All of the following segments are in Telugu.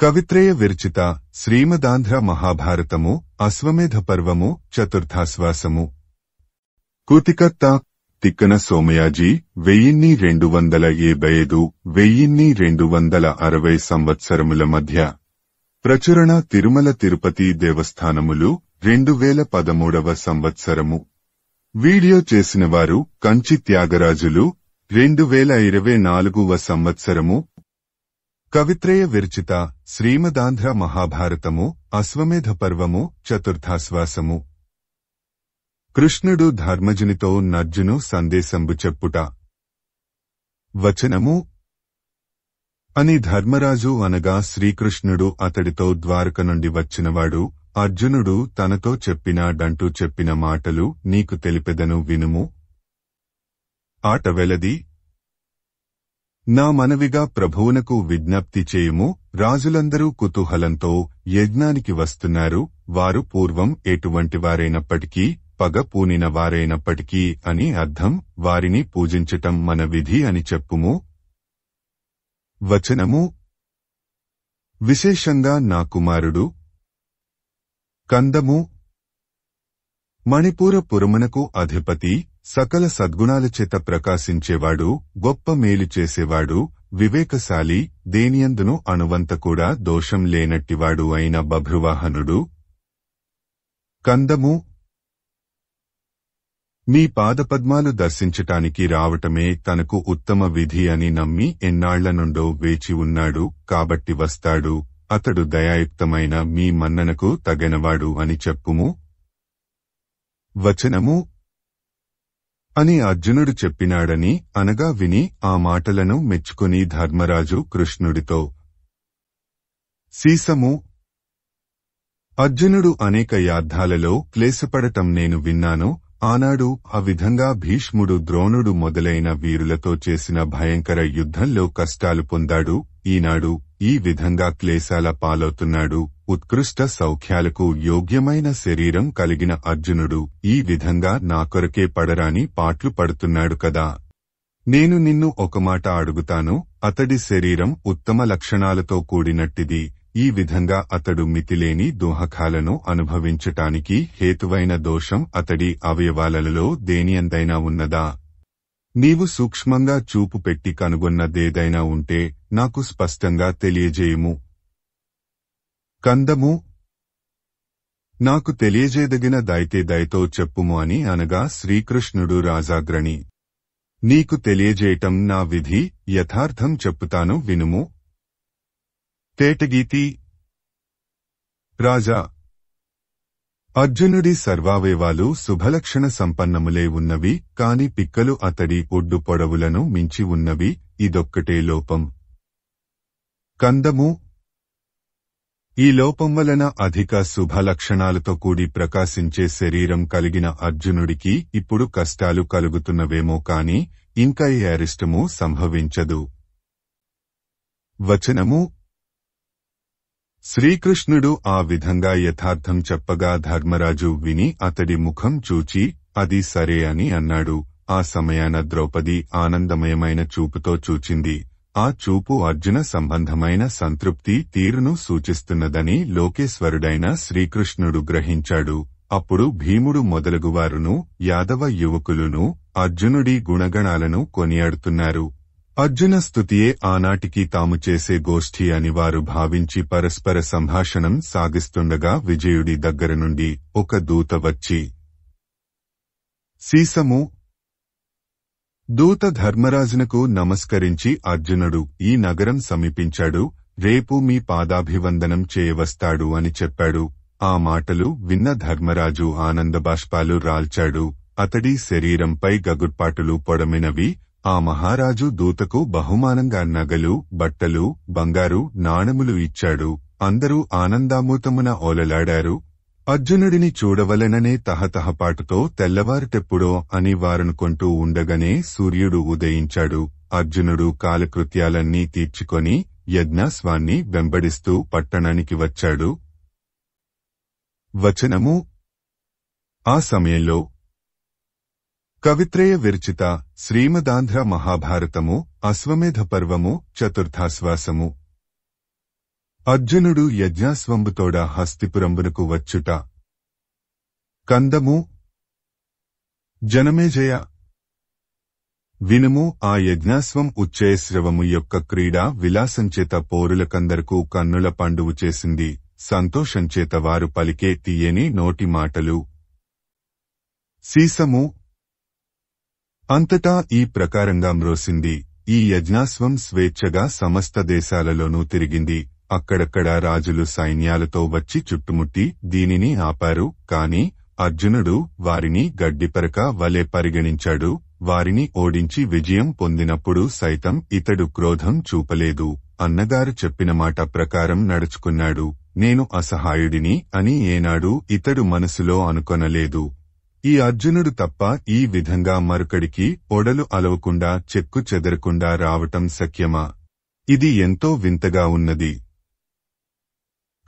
కవిత్రయ విరచిత శ్రీమదాంధ్ర మహాభారతము అశ్వమేధ పర్వము చతుర్థాశ్వాసము. కూతికర్త తిక్కన సోమయాజీ 1275–1260 సంవత్సరముల మధ్య ప్రచురణ తిరుమల తిరుపతి దేవస్థానములు 2013వ సంవత్సరము. వీడియో చేసినవారు కంచి త్యాగరాజులు 2024వ సంవత్సరము. కవిత్రయ విరచిత శ్రీమదాంధ్ర మహాభారతము అశ్వమేధ పర్వము చతుర్థాశ్వాసము. కృష్ణుడు ధర్మజునితో నర్జును సందేశంబు చెప్పుట. వచనము అని ధర్మరాజు అనగా శ్రీకృష్ణుడు అతడితో ద్వారక నుండి వచ్చినవాడు. అర్జునుడు తనతో చెప్పినాడంటూ చెప్పిన మాటలు నీకు తెలిపెదను వినుము. ఆట వెలది. నా మనవిగా ప్రభువునకు విజ్ఞప్తి చేయుము. రాజులందరూ కుతూహలంతో యజ్ఞానికి వస్తున్నారు. వారు పూర్వం ఎటువంటి వారైనప్పటికీ పగ పూనిన వారైనప్పటికీ అని అర్థం. వారిని పూజించటం మన విధి అని చెప్పుము. వచనము విశేషంగా నా కుమారుడు కందము మణిపూర పురమునకు అధిపతి, సకల సద్గుణాలచేత ప్రకాశించేవాడు, గొప్ప మేలు చేసేవాడు, వివేకశాలి, దేనియందును అణువంత కూడా దోషం లేనట్టివాడు అయిన బభ్రువాహనుడు. కందము మీ పాదపద్మాలు దర్శించటానికి రావటమే తనకు ఉత్తమ విధి అని నమ్మి ఎన్నాళ్ల నుండో వేచి ఉన్నాడు. కాబట్టి వస్తాడు. అతడు దయాయుక్తమైన మీ మన్ననకు తగినవాడు అని చెప్పుము. వచనము అని అర్జునుడు చెప్పినాడని అనగా విని ఆ మాటలను మెచ్చుకుని ధర్మరాజు కృష్ణుడితో సీసము అర్జునుడు అనేక యాద్ధాలలో క్లేశపడటం నేను విన్నాను. ఆనాడు ఆ విధంగా భీష్ముడు, ద్రోణుడు మొదలైన వీరులతో చేసిన భయంకర యుద్ధంలో కష్టాలు పొందాడు. ఈనాడు ఈ విధంగా క్లేశాల పాలవుతున్నాడు. ఉత్కృష్ట సౌఖ్యాలకు యోగ్యమైన శరీరం కలిగిన అర్జునుడు ఈ విధంగా నా కొరకే పడరాని పాట్లు పడుతున్నాడు కదా. నేను నిన్ను ఒక మాట అడుగుతాను. అతడి శరీరం ఉత్తమ లక్షణాలతో కూడినట్టిది. ఈ విధంగా అతడు మితిలేని దుఃఖాలను అనుభవించటానికి హేతువైన దోషం అతడి అవయవాలలో దేనియందైనా ఉన్నదా? నీవు సూక్ష్మంగా చూపు పెట్టి కనుగొన్నదేదైనా ఉంటే నాకు స్పష్టంగా తెలియజేయుము. కందము నాకు తెలియజేదగిన దైతే దయతో చెప్పుము అని అనగా శ్రీకృష్ణుడు రాజాగ్రణి నీకు తెలియజేయటం నా విధి. యథార్థం చెప్పుతాను వినుము. తేటగీతి రాజా అర్జునుడి సర్వావయవాలు శుభలక్షణ సంపన్నములే ఉన్నవి. కాని పిక్కలు అతడి ఒడ్డు పొడవులను మించి ఉన్నవి. ఇదొక్కటే లోపం. కందము ఈ లోపం వలన అధిక శుభలక్షణాలతో కూడి ప్రకాశించే శరీరం కలిగిన అర్జునుడికి ఇప్పుడు కష్టాలు కలుగుతున్నవేమో కాని ఇంకా ఏ అరిష్టమూ సంభవించదు. వచనము శ్రీకృష్ణుడు ఆ విధంగా యథార్థం చెప్పగా ధర్మరాజు విని అతడి ముఖం చూచి అది సరే అని అన్నాడు. ఆ సమయాన ద్రౌపది ఆనందమయమైన చూపుతో చూచింది. ఆ చూపు అర్జున సంబంధమైన సంతృప్తి తీరును సూచిస్తున్నదని లోకేశ్వరుడైన శ్రీకృష్ణుడు గ్రహించాడు. అప్పుడు భీముడు మొదలగువారును యాదవ యువకులును అర్జునుడి గుణగణాలను కొనియాడుతున్నారు. అర్జున స్తుతియే ఆనాటికి తాము చేసే గోష్ఠి అని వారు భావించి పరస్పర సంభాషణం సాగిస్తుండగా విజయుడి దగ్గర నుండి ఒక దూత వచ్చి సీసము దూత ధర్మరాజునకు నమస్కరించి అర్జునుడు ఈ నగరం సమీపించాడు. రేపు మీ పాదాభివందనం చేయవస్తాడు అని చెప్పాడు. ఆ మాటలు విన్న ధర్మరాజు ఆనందబాష్పాలు రాల్చాడు. అతడి శరీరంపై గగుర్పాటులు పొడమినవి. ఆ మహారాజు దూతకు బహుమానంగా నగలు, బట్టలు, బంగారు నాణములు ఇచ్చాడు. అందరూ ఆనందామూతమున ఓలలాడారు. అర్జునుడిని చూడవలెననే తహతహపాటుతో తెల్లవారుటెప్పుడో అని వారనుకొంటూ ఉండగానే సూర్యుడు ఉదయించాడు. అర్జునుడు కాలకృత్యాలన్నీ తీర్చుకొని యజ్ఞాశ్వాన్ని వెంబడిస్తూ పట్టణానికి వచ్చాడు. వచనము ఆ సమయంలో కవిత్రయ విరచిత శ్రీమదాంధ్ర మహాభారతము అశ్వమేధ పర్వము చతుర్థాశ్వాసము. అర్జునుడు యజ్ఞాశ్వంబుతోడ హస్తిపురంబునకు వచ్చుట. కందము. జనమేజయ వినుము, ఆ యజ్ఞాశ్వం ఉచ్చయశ్రవము యొక్క క్రీడా విలాసంచేత పోరులకందరకు కన్నుల పండువు చేసింది. సంతోషంచేత వారు పలికే తీయని నోటి మాటలు. సీసము. అంతటా ఈ ప్రకారంగా మ్రోసింది. ఈ యజ్ఞాశ్వం స్వేచ్ఛగా సమస్త దేశాలలోనూ తిరిగింది. అక్కడక్కడ రాజులు సైన్యాలతో వచ్చి చుట్టుముట్టి దీనిని ఆపారు. కాని అర్జునుడు వారిని గడ్డిపరక వలె పరిగణించాడు. వారిని ఓడించి విజయం పొందినప్పుడు సైతం ఇతడు క్రోధం చూపలేదు. అన్నగారు చెప్పిన మాట ప్రకారం నడుచుకున్నాడు. నేను అసహాయుడిని అని ఏనాడు ఇతడు మనసులో అనుకొనలేదు. ఈ అర్జునుడు తప్ప ఈ విధంగా మరొకడికి ఒడలు అలవకుండా చెక్కు చెదరకుండా రావటం శక్యమా? ఇది ఎంతో వింతగా ఉన్నది.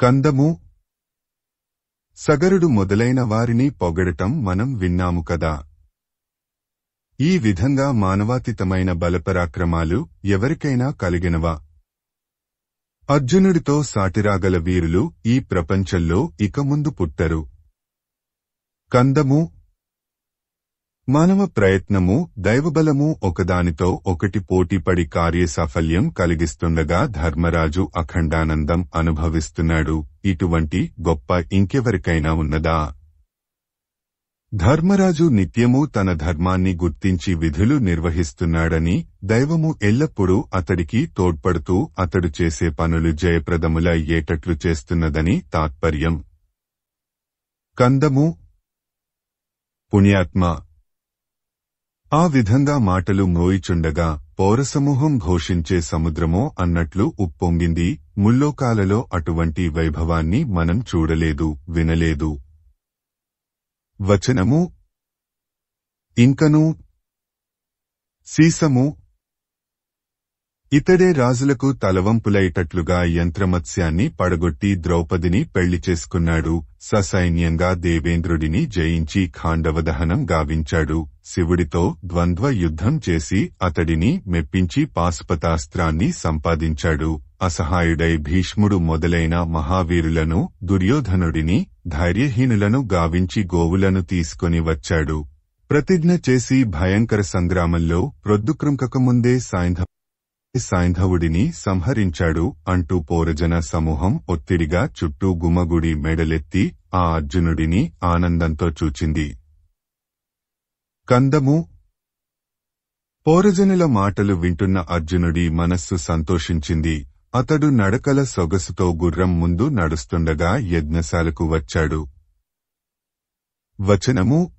కందము. సగరుడు మొదలైన వారిని పొగడటం మనం విన్నాము కదా. ఈ విధంగా మానవాతీతమైన బలపరాక్రమాలు ఎవరికైనా కలిగినవా? అర్జునుడితో సాటిరాగల వీరులు ఈ ప్రపంచంలో ఇక ముందు పుట్టరు. కందము. మానవ ప్రయత్నము, దైవబలము ఒకదానితో ఒకటి పోటీపడి కార్యసాఫల్యం కలిగిస్తుండగా ధర్మరాజు అఖండానందం అనుభవిస్తున్నాడు. ఇటువంటి గొప్ప ఇంకెవరికైనా ఉన్నదా? ధర్మరాజు నిత్యము తన ధర్మాన్ని గుర్తించి విధులు నిర్వహిస్తున్నాడని, దైవము ఎల్లప్పుడూ అతడికి తోడ్పడుతూ అతడు చేసే పనులు జయప్రదముల ఏటట్లు చేస్తున్నదని తాత్పర్యం. కందము. పుణ్యాత్మ. ఆ విధంగా మాటలు మ్రోయిచుండగా పౌరసమూహం ఘోషించే సముద్రమో అన్నట్లు ఉప్పొంగింది. ముల్లోకాలలో అటువంటి వైభవాన్ని మనం చూడలేదు, వినలేదు. వచనము. ఇంకను. సీసము. ఇతడే రాజులకు తలవంపులైటట్లుగా యంత్రమత్స్యాన్ని పడగొట్టి ద్రౌపదిని పెళ్లి చేసుకున్నాడు. ససైన్యంగా దేవేంద్రుడిని జయించి ఖాండవదహనం గావించాడు. శివుడితో ద్వంద్వ యుద్ధం చేసి అతడిని మెప్పించి పాశుపతాస్త్రాన్ని సంపాదించాడు. అసహాయుడై భీష్ముడు మొదలైన మహావీరులను, దుర్యోధనుడిని, ధైర్యహీనులను గావించి గోవులను తీసుకొని వచ్చాడు. ప్రతిజ్ఞ చేసి భయంకర సంగ్రామంలో ప్రొద్దుకృంకకముందే సైంధవుడిని సంహరించాడు అంటూ పౌరజన సమూహం ఒత్తిడిగా చుట్టూ గుమగుడి మెడలెత్తి ఆ అర్జునుడిని ఆనందంతో చూచింది. కందము. పౌరజనుల మాటలు వింటున్న అర్జునుడి మనస్సు సంతోషించింది. అతడు నడకల సొగసుతో గుర్రం ముందు నడుస్తుండగా యజ్ఞశాలకు వచ్చాడు. వచనము.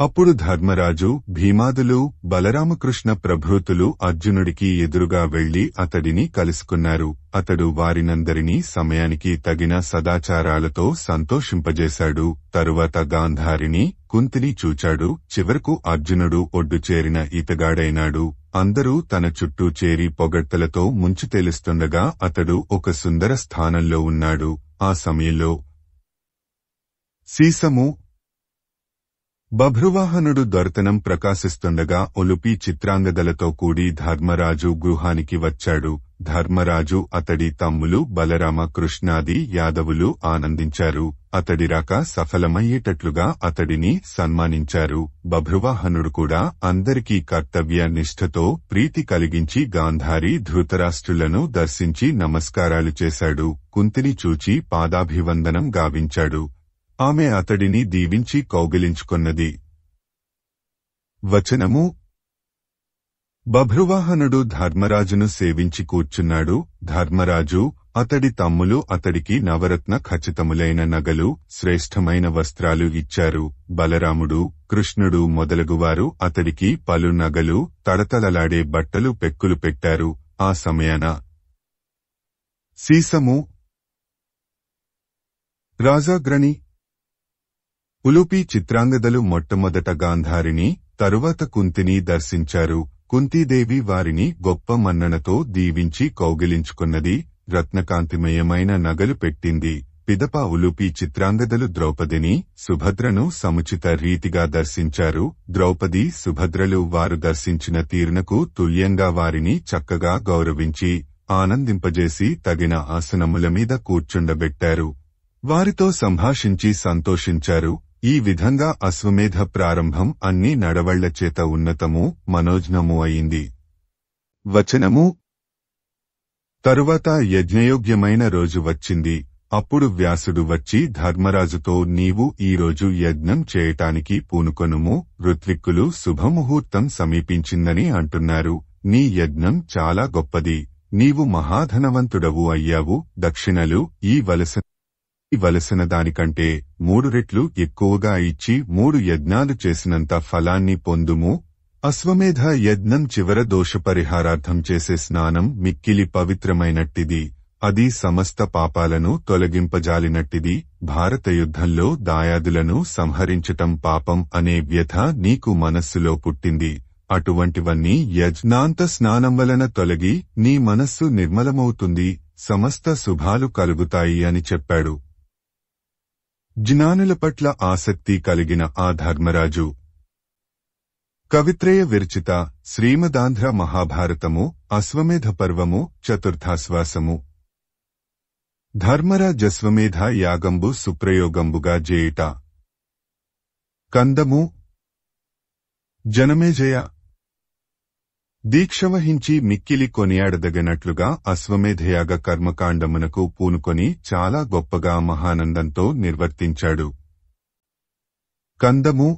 అప్పుడు ధర్మరాజు, భీమాదులు, బలరామకృష్ణ ప్రభృతులు అర్జునుడికి ఎదురుగా వెళ్లి అతడిని కలుసుకున్నారు. అతడు వారినందరినీ సమయానికి తగిన సదాచారాలతో సంతోషింపజేశాడు. తరువాత గాంధారిని, కుంతిని చూచాడు. చివరకు అర్జునుడు ఒడ్డు చేరిన ఈతగాడైనాడు. అందరూ తన చుట్టూ చేరి పొగడ్తలతో ముంచి తేలుస్తుండగా అతడు ఒక సుందర స్థానంలో ఉన్నాడు. ఆ సమయంలో సీసము. బభ్రువాహనుడు దొరతనం ప్రకాశిస్తుండగా ఒలుపి చిత్రాంగదలతో కూడి ధర్మరాజు గృహానికి వచ్చాడు. ధర్మరాజు, అతడి తమ్ములు బలరామ, కృష్ణాది యాదవులు ఆనందించారు. అతడి రాక సఫలమయ్యేటట్లుగా అతడిని సన్మానించారు. బభ్రువాహనుడు కూడా అందరికీ కర్తవ్య నిష్ఠతో ప్రీతి కలిగించి గాంధారి, ధృతరాష్ట్రులను దర్శించి నమస్కారాలు చేశాడు. కుంతిని చూచి పాదాభివందనం గావించాడు. ఆమె అతడిని దీవించి కౌగిలించుకొన్నది. వచనము. బభ్రువాహనుడు ధర్మరాజును సేవించి కూర్చున్నాడు. ధర్మరాజు, అతడి తమ్ములు అతడికి నవరత్న ఖచ్చితములైన నగలు, శ్రేష్టమైన వస్త్రాలు ఇచ్చారు. బలరాముడు, కృష్ణుడు మొదలగువారు అతడికి పలు నగలు, తడతడలాడే బట్టలు పెక్కులు పెట్టారు. ఆ సమయాన సీసము. రాజాగ్రణి. ఉలూపి చిత్రాంగదలు మొట్టమొదట గాంధారిని, తరువాత కుంతిని దర్శించారు. కుంతీదేవి వారిని గొప్ప మన్ననతో దీవించి కౌగిలించుకున్నది. రత్నకాంతిమయమైన నగలు పెట్టింది. పిదప ఉలూపి చిత్రాంగదలు ద్రౌపదిని, సుభద్రను సముచిత రీతిగా దర్శించారు. ద్రౌపది, సుభద్రలు వారు దర్శించిన తీరునకు తుల్యంగా వారిని చక్కగా గౌరవించి ఆనందింపజేసి తగిన ఆసనముల మీద కూర్చుండబెట్టారు. వారితో సంభాషించి సంతోషించారు. ఈ విధంగా అశ్వమేధ ప్రారంభం అన్ని నడవళ్ల చేత ఉన్నతము, మనోజ్ఞము అయింది. వచనము: తరువాత యజ్ఞయోగ్యమైన రోజు వచ్చింది. అప్పుడు వ్యాసుడు వచ్చి ధర్మరాజుతో, నీవు ఈరోజు యజ్ఞం చేయటానికి పూనుకొనుము, ఋత్విక్కులు శుభముహూర్తం సమీపించిందని అంటున్నారు. నీ యజ్ఞం చాలా గొప్పది. నీవు మహాధనవంతుడవు అయ్యావు. దక్షిణలు వలసిన దానికంటే 3 రెట్లు ఎక్కువగా ఇచ్చి 3 యజ్ఞాలు చేసినంత ఫలాన్ని పొందుము. అశ్వమేధ యజ్ఞం చివర దోషపరిహారార్థం చేసే స్నానం మిక్కిలి పవిత్రమైనట్టిది. అది సమస్త పాపాలను తొలగింపజాలినట్టిది. భారత యుద్ధంలో దాయాదులను సంహరించటం పాపం అనే వ్యథ నీకు మనస్సులో పుట్టింది. అటువంటివన్నీ యజ్ఞాంత స్నానం వలన తొలగి నీ మనస్సు నిర్మలమవుతుంది. సమస్త శుభాలు కలుగుతాయి అని చెప్పాడు. జ్ఞానుల పట్ల ఆసక్తి కలిగిన ఆ ధర్మరాజు కవిత్రయ విరచిత శ్రీమదాంధ్ర మహాభారతము అశ్వమేధ పర్వము చతుర్థాశ్వాసము. ధర్మరాజశ్వమేధ యాగంబు సుప్రయోగంబుగా జేయుట. కందము: జనమేజయ దీక్షవహించి మిక్కిలి కొనియాడదగినట్లుగా అశ్వమేధయాగ కర్మకాండమునకు పూనుకొని చాలా గొప్పగా మహానందంతో నిర్వర్తించాడు. కందము: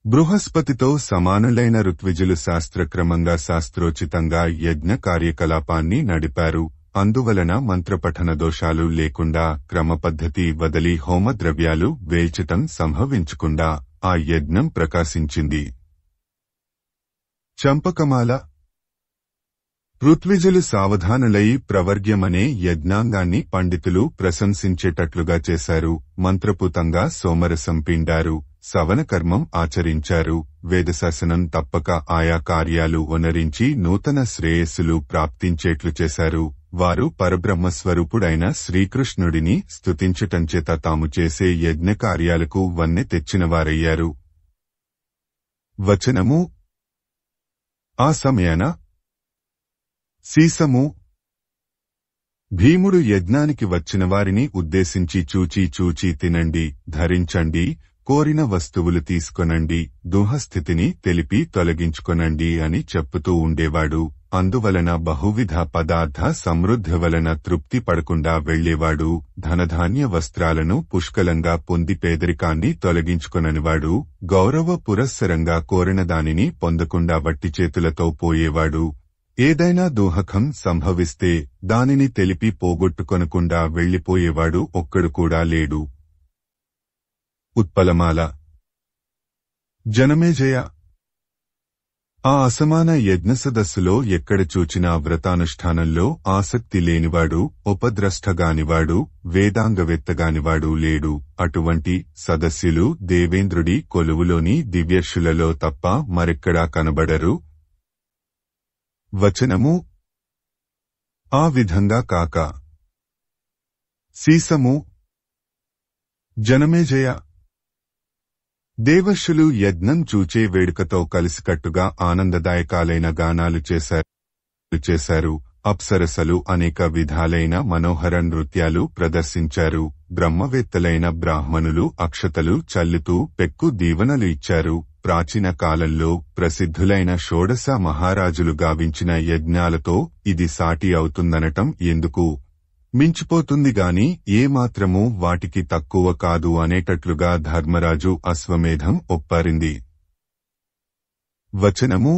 బృహస్పతితో సమానులైన ఋత్విజులు శాస్త్రక్రమంగా శాస్త్రోచితంగా యజ్ఞ కార్యకలాపాన్ని నడిపారు. అందువలన మంత్రపఠన దోషాలు లేకుండా క్రమపద్ధతి వదలి హోమద్రవ్యాలు వేల్చటం సంభవించకుండా ఆ యజ్ఞం ప్రకాశించింది. చంపకమాల: ఋత్విజులు సావధానులై ప్రవర్గ్యమనే యజ్ఞాంగాన్ని పండితులు ప్రశంసించేటట్లుగా చేశారు. మంత్రపూతంగా సోమరసం పిండారు. సవనకర్మం ఆచరించారు. వేదశాసనం తప్పక ఆయా కార్యాలు ఒనరించి నూతన శ్రేయస్సులు ప్రాప్తించేట్లు చేశారు. వారు పరబ్రహ్మస్వరూపుడైన శ్రీకృష్ణుడిని స్తుతించటంచేత తాము చేసే యజ్ఞ కార్యాలకు వన్నె తెచ్చినవారయ్యారు. వచనము: ఆ సమయాన సీసము భీముడు యజ్ఞానికి వచ్చిన వారిని ఉద్దేశించి చూచి తినండి, ధరించండి, కోరిన వస్తువులు తీసుకొనండి, దుఃస్థితిని తెలిపి తొలగించుకొనండి అని చెప్పుతూ ఉండేవాడు. అందువలన బహువిధ పదార్థ సమృద్ధి వలన తృప్తి పడకుండా వెళ్లేవాడు. ధనధాన్య వస్త్రాలను పుష్కలంగా పొంది పేదరికాన్ని తొలగించుకొననివాడు. గౌరవ పురస్సరంగా కోరిన దానిని పొందకుండా వట్టి చేతులతో పోయేవాడు. ఏదైనా దోహకం సంభవిస్తే దానిని తెలిపి పోగొట్టుకొనకుండా వెళ్లిపోయేవాడు ఒక్కడు కూడా లేడు. ఉత్పలమాల: జనమేజయ ఆ అసమాన యజ్ఞ సదస్సులో ఎక్కడ చూచినా వ్రతానుష్ఠానంలో ఆసక్తి లేనివాడు, ఉపద్రష్టగానివాడు, వేదాంగవేత్తగానివాడు లేడు. అటువంటి సదస్సులు దేవేంద్రుడి కొలువులోని దివ్యర్షులలో తప్ప మరెక్కడా కనబడరు. వచనము: ఆ విధంగా కాక సీసము జనమేజయ దేవర్షులు యజ్ఞం చూచే వేడుకతో కలిసికట్టుగా ఆనందదాయకాలైన గానాలు చేశారు. అప్సరసలు అనేక విధాలైన మనోహర నృత్యాలు ప్రదర్శించారు. బ్రహ్మవేత్తలైన బ్రాహ్మణులు అక్షతలు చల్లుతూ పెక్కు దీవెనలు ఇచ్చారు. ప్రాచీన కాలంలో ప్రసిద్ధులైన షోడశ మహారాజులు గావించిన యజ్ఞాలతో ఇది సాటి అవుతుందనటం ఎందుకు? మించిపోతుందిగాని ఏమాత్రమూ వాటికి తక్కువ కాదు అనేటట్లుగా ధర్మరాజు అశ్వమేధం ఒప్పారింది. వచనము: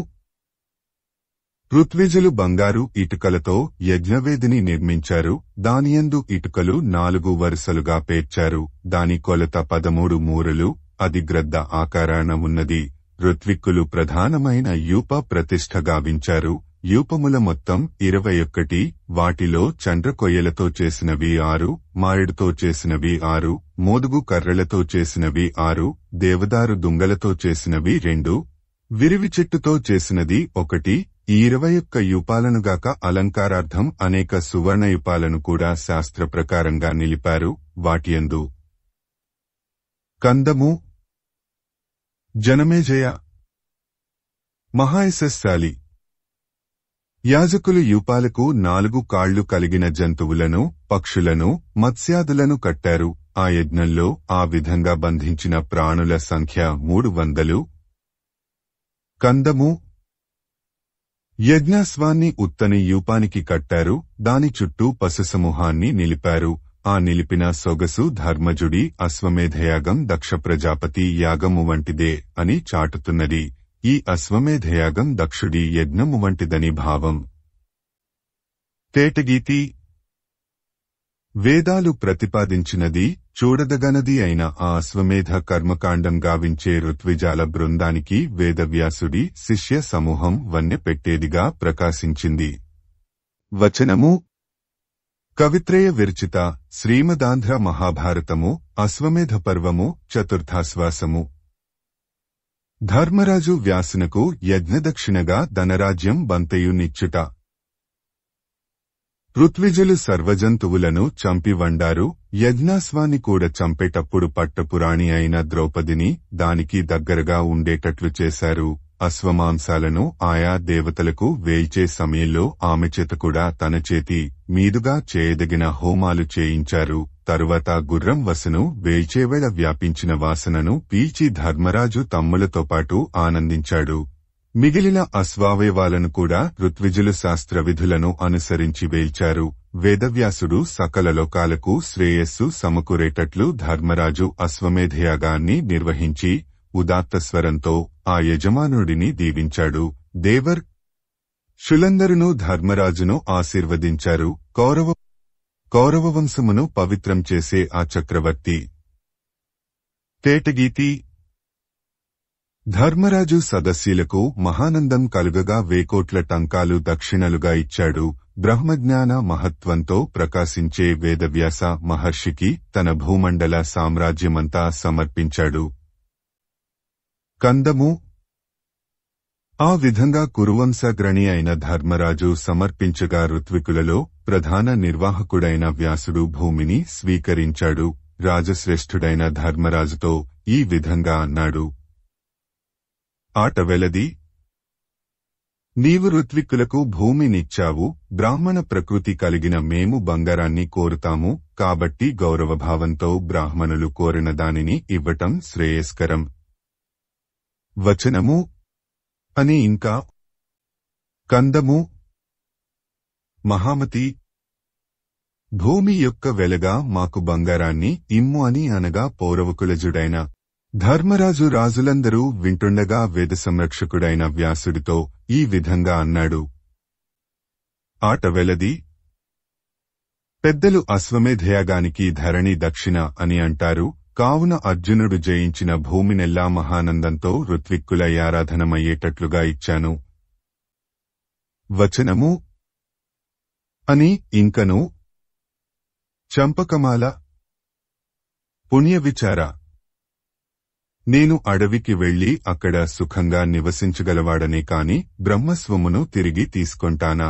ఋత్విజులు బంగారు ఇటుకలతో యజ్ఞవేదిని నిర్మించారు. దానియందు ఇటుకలు 4 వరుసలుగా పేర్చారు. దాని కొలత 13 మూరలు. అది గ్రద్ద ఆకారాన ఉన్నది. ఋత్విక్కులు ప్రధానమైన యూప ప్రతిష్ఠ గావించారు. యూపముల మొత్తం 21. వాటిలో చండ్రకొయ్యలతో చేసినవి 6, మారేడుతో చేసినవి 6, మోదుగు కర్రలతో చేసినవి 6, దేవదారు దుంగలతో చేసినవి 2, విరివి చెట్టుతో చేసినది 1. ఈ 21 యూపాలనుగాక అలంకారార్థం అనేక సువర్ణయూపాలను కూడా శాస్త్రప్రకారంగా నిలిపారు. వాటియందు కందము జనమేజయ మహాయశస్శాలి యాజకులు యూపాలకు 4 కాళ్లు కలిగిన జంతువులను, పక్షులను, మత్స్యాదులను కట్టారు. ఆ యజ్ఞంలో ఆ విధంగా బంధించిన ప్రాణుల సంఖ్య 300. కందము. యజ్ఞాశ్వాన్ని ఉత్తని యూపానికి కట్టారు, దాని చుట్టూ పశుసమూహాన్ని నిలిపారు. ఆ నిలిపిన సొగసు ధర్మజుడి అశ్వమేధయాగం దక్ష ప్రజాపతి యాగము వంటిదే అని చాటుతున్నది. ఈ అశ్వమేధయాగం దక్షుడి యజ్ఞము వంటిదని భావం. తేటగీతి. వేదాలు ప్రతిపాదించినది, చూడదగనది అయిన ఆ అశ్వమేధ కర్మకాండం గావించే ఋత్విజాల బృందానికి వేదవ్యాసుడి శిష్య సమూహం వన్నె పెట్టేదిగా ప్రకాశించింది. వచనము. కవిత్రయ విరచిత శ్రీమదాంధ్ర మహాభారతము అశ్వమేధ పర్వము చతుర్థాశ్వాసము. ధర్మరాజు వ్యాసునకు యజ్ఞదక్షిణగా ధనరాజ్యం బంతయునిచ్చుట. ఋత్విజులు సర్వజంతువులను చంపి వండారు. యజ్ఞాశ్వాన్ని కూడా చంపేటప్పుడు పట్టపురాణి అయిన ద్రౌపదిని దానికి దగ్గరగా ఉండేటట్లు చేశారు. అశ్వమాంసాలను ఆయా దేవతలకు వేల్చే సమయంలో ఆమె చేత కూడా తన చేతి మీదుగా చేయదగిన హోమాలు చేయించారు. తరువాత గుర్రం వసను వేల్చేవేళ వ్యాపించిన వాసనను పీల్చి ధర్మరాజు తమ్ములతో పాటు ఆనందించాడు. మిగిలిన అశ్వావయవాలను కూడా ఋత్విజులు శాస్త్రవిధులను అనుసరించి వేల్చారు. వేదవ్యాసుడు సకల లోకాలకు శ్రేయస్సు సమకూరేటట్లు ధర్మరాజు అశ్వమేధయాగాన్ని నిర్వహించి ఉదాత్తస్వరంతో ఆ యజమానుడిని దీవించాడు. దేవర్ శులందరును ధర్మరాజును ఆశీర్వదించారు. కౌరవవంశమును పవిత్రం చేసే ఆ చక్రవర్తి. తేటగీతి. ధర్మరాజు సదస్యులకు మహానందం కలుగగా 1000 కోట్ల టంకాలు దక్షిణలుగా ఇచ్చాడు. బ్రహ్మజ్ఞాన మహత్వంతో ప్రకాశించే వేదవ్యాస మహర్షికి తన భూమండల సామ్రాజ్యమంతా సమర్పించాడు. కందము. ఆ విధంగా కురువంశగ్రణి అయిన ధర్మరాజు సమర్పించగా ఋత్వికులలో ప్రధాన నిర్వాహకుడైన వ్యాసుడు భూమిని స్వీకరించాడు. రాజశ్రేష్ఠుడైన ధర్మరాజుతో ఈ విధంగా అన్నాడు. ఆటవెలది. నీవు ఋత్విక్కులకు భూమినిచ్చావు. బ్రాహ్మణ ప్రకృతి కలిగిన మేము బంగారాన్ని కోరుతాము. కాబట్టి గౌరవభావంతో బ్రాహ్మణులు కోరిన దానిని ఇవ్వటం శ్రేయస్కరం. వచనము. అని ఇంకా. కందము. మహామతి. భూమి యొక్క వెలగా మాకు బంగారాన్ని ఇమ్ము అని అనగా పౌరవకులజుడైన ధర్మరాజు రాజులందరూ వింటుండగా వేద సంరక్షకుడైన వ్యాసుడితో ఈ విధంగా అన్నాడు. ఆటవెలది. పెద్దలు అశ్వమేధయాగానికి ధరణి దక్షిణ అని అంటారు. కావున అర్జునుడు జయించిన భూమినెల్లా మహానందంతో ఋత్విక్కుల ఆరాధనమయ్యేటట్లుగా ఇచ్చాను. వచనము. అని ఇంకను. చంపకమాల. పుణ్యవిచార. నేను అడవికి వెళ్లి అక్కడ సుఖంగా నివసించగలవాడనే కాని బ్రహ్మస్వమును తిరిగి తీసుకొంటానా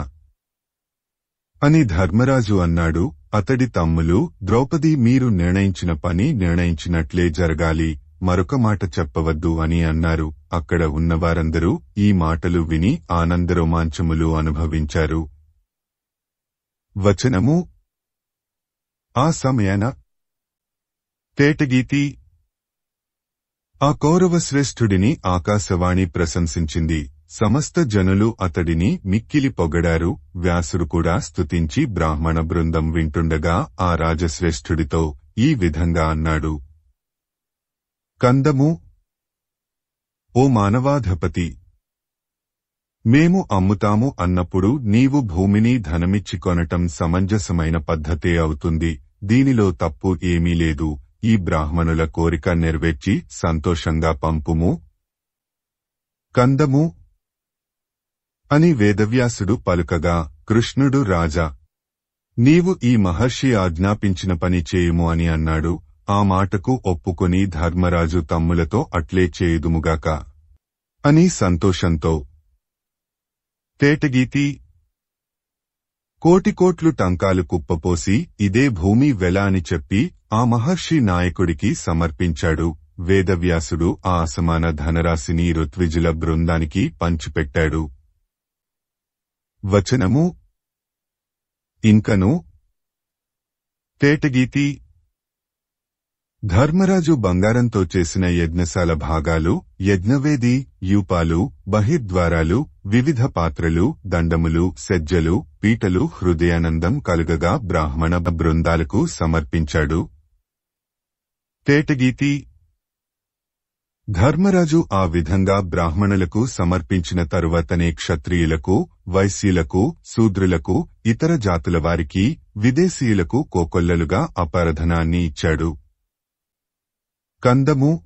అని ధర్మరాజు అన్నాడు. అతడి తమ్ములు ద్రౌపది మీరు నిర్ణయించిన పని నిర్ణయించినట్లే జరగాలి, మరొక మాట చెప్పవద్దు అని అన్నారు. అక్కడ ఉన్నవారందరూ ఈ మాటలు విని ఆనందరోమాంచములు అనుభవించారు. వచనము. ఆ సమయాన. తేటగీతి. ఆ కౌరవశ్రేష్ఠుడిని ఆకాశవాణి ప్రశంసించింది. సమస్త జనులు అతడిని మిక్కిలి పొగడారు. వ్యాసుడు కూడా స్తుతించి బ్రాహ్మణ బృందం వింటుండగా ఆ రాజశ్రేష్ఠుడితో ఈ విధంగా అన్నాడు. కందము. ఓ మానవాధపతి, మేము అమ్ముతాము అన్నప్పుడు నీవు భూమిని ధనమిచ్చి కొనటం సమంజసమైన పద్ధతే అవుతుంది. దీనిలో తప్పు ఏమీ లేదు. ఈ బ్రాహ్మణుల కోరిక నెరవేర్చి సంతోషంగా పంపుము. కందము. అని వేదవ్యాసుడు పలుకగా కృష్ణుడు రాజా, నీవు ఈ మహర్షి ఆజ్ఞాపించిన పని చేయుము అని అన్నాడు. ఆ మాటకు ఒప్పుకొని ధర్మరాజు తమ్ములతో అట్లే చేయుదుముగాక అని సంతోషంతో. తేటగీతి. కోటికోట్లు టంకాలు కుప్పపోసి ఇదే భూమి వెల అని చెప్పి ఆ మహర్షి నాయకుడికి సమర్పించాడు. వేదవ్యాసుడు ఆ అసమాన ధనరాశిని ఋత్విజుల బృందానికి పంచిపెట్టాడు. వచనము ఇంకను తేటగీతి ధర్మరాజు బంగారంతో చేసిన యజ్ఞశాల భాగాలు, యజ్ఞవేది, యూపాలు, బహిర్ద్వారాలు, వివిధ పాత్రలు, దండములు, సజ్జలు, పీటలు హృదయానందం కలుగగా బ్రాహ్మణ బృందాలకు సమర్పించాడు. తేటగీతి ధర్మరాజు ఆ విధంగా బ్రాహ్మణులకు సమర్పించిన తరువాతనే క్షత్రియులకు, వైశ్యులకు, శూద్రులకు, ఇతర జాతుల వారికి, విదేశీయులకు కోకొల్లలుగా అపరధనాన్ని ఇచ్చాడు. కందము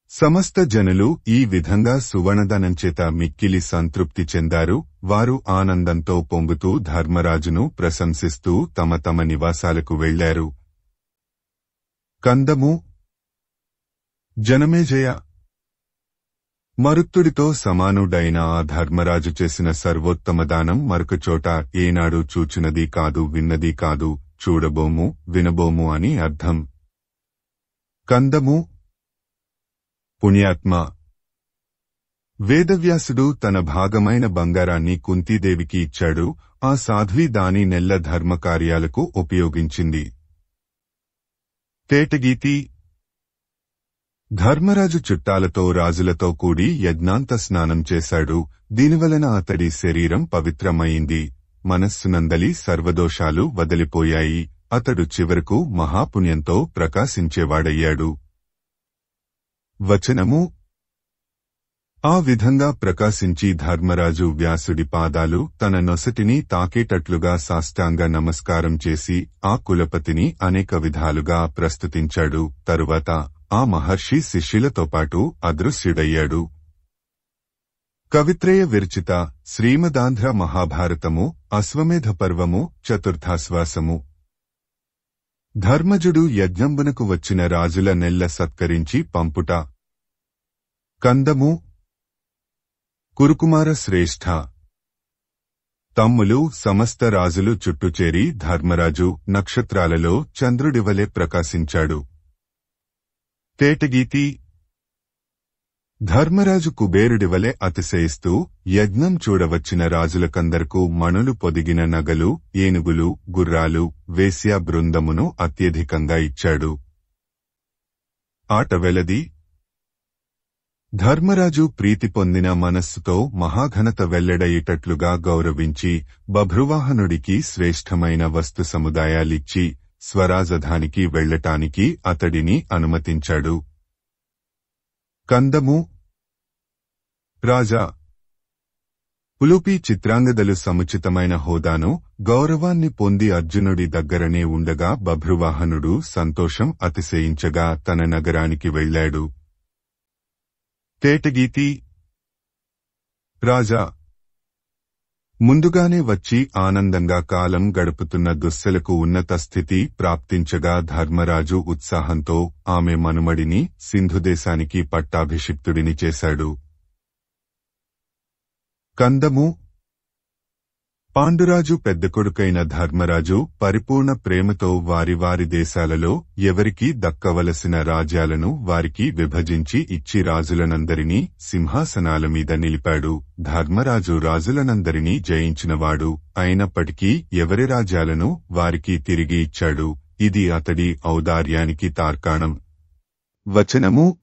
సమస్త జనులు ఈ విధంగా సువర్ణధనంచేత మిక్కిలి సంతృప్తి చెందారు. వారు ఆనందంతో పొంగుతూ ధర్మరాజును ప్రశంసిస్తూ తమ తమ నివాసాలకు వెళ్లారు. కందము జనమేజయ మరుత్తుడితో సమానుడైన ఆ ధర్మరాజు చేసిన సర్వోత్తమ దానం మరొకచోట ఏనాడు చూచినది కాదు, విన్నది కాదు, చూడబోము, వినబోము అని అర్థం. కందము పుణ్యాత్మ వేదవ్యాసుడు తన భాగమైన బంగారాన్ని కుంతీదేవికి ఇచ్చాడు. ఆ సాధ్వి దాని నెల్ల ధర్మకార్యాలకు ఉపయోగించింది. తేటగీతి ధర్మరాజు చుట్టాలతో రాజులతో కూడి యజ్ఞాంత స్నానం చేశాడు. దీనివలన అతడి శరీరం పవిత్రమైంది. మనస్సునందలి సర్వదోషాలు వదిలిపోయాయి. అతడు చివరకు మహాపుణ్యంతో ప్రకాశించేవాడయ్యాడు. వచనము ఆ విధంగా ప్రకాశించి ధర్మరాజు వ్యాసుడి పాదాలు తన నొసటిని తాకేటట్లుగా సాష్టాంగ నమస్కారం చేసి ఆ కులపతిని అనేక విధాలుగా ప్రస్తుతించాడు. తరువాత ఆ మహర్షి శిష్యులతో పాటు అదృశ్యుడయ్యాడు. కవిత్రయ విరచిత శ్రీమదాంధ్ర మహాభారతము అశ్వమేధ పర్వము చతుర్థాశ్వాసము. ధర్మజుడు యజ్ఞంబునకు వచ్చిన రాజుల నెల్ల సత్కరించి పంపుట. కందము కురుకుమార శ్రేష్ఠ తమ్ములు సమస్త రాజులు చుట్టుచేరి ధర్మరాజు నక్షత్రాలలో చంద్రుడివలె ప్రకాశించాడు. తేటగీతి ధర్మరాజు కుబేరుడివలె అతిశయిస్తూ యజ్ఞం చూడవచ్చిన రాజులకందరకు మణులు పొదిగిన నగలు, ఏనుగులు, గుర్రాలు, వేశ్యా బృందమును అత్యధికంగా ఇచ్చాడు. ఆటవెలది ధర్మరాజు ప్రీతి పొందిన మనస్సుతో మహాఘనత వెల్లడయ్యేటట్లుగా గౌరవించి బభ్రువాహనుడికి శ్రేష్టమైన వస్తు సముదాయాలిచ్చి స్వరాజధానికి వెళ్లటానికి అతడిని అనుమతించాడు. కందము రాజా ఉలూపి చిత్రాంగదలు సముచితమైన హోదాను, గౌరవాన్ని పొంది అర్జునుడి దగ్గరనే ఉండగా బభ్రువాహనుడు సంతోషం అతిశయించగా తన నగరానికి వెళ్లాడు. తేటగీతి రాజా ముందుగానే వచ్చి ఆనందంగా కాలం గడుపుతున్న దుస్సలకు ఉన్నత స్థితి ప్రాప్తించగా ధర్మరాజు ఉత్సాహంతో ఆమె మనుమడిని సింధుదేశానికి పట్టాభిషిక్తుడిని చేశాడు. కందము పాండురాజు పెద్ద కొడుకైన ధర్మరాజు పరిపూర్ణ ప్రేమతో వారి వారి దేశాలలో ఎవరికి దక్కవలసిన రాజ్యాలను వారికి విభజించి ఇచ్చి రాజులనందరినీ సింహాసనాల మీద నిలిపాడు. ధర్మరాజు రాజులనందరినీ జయించినవాడు అయినప్పటికీ ఎవరి రాజ్యాలను వారికి తిరిగి ఇచ్చాడు. ఇది అతడి ఔదార్యానికి తార్కాణం. వచనము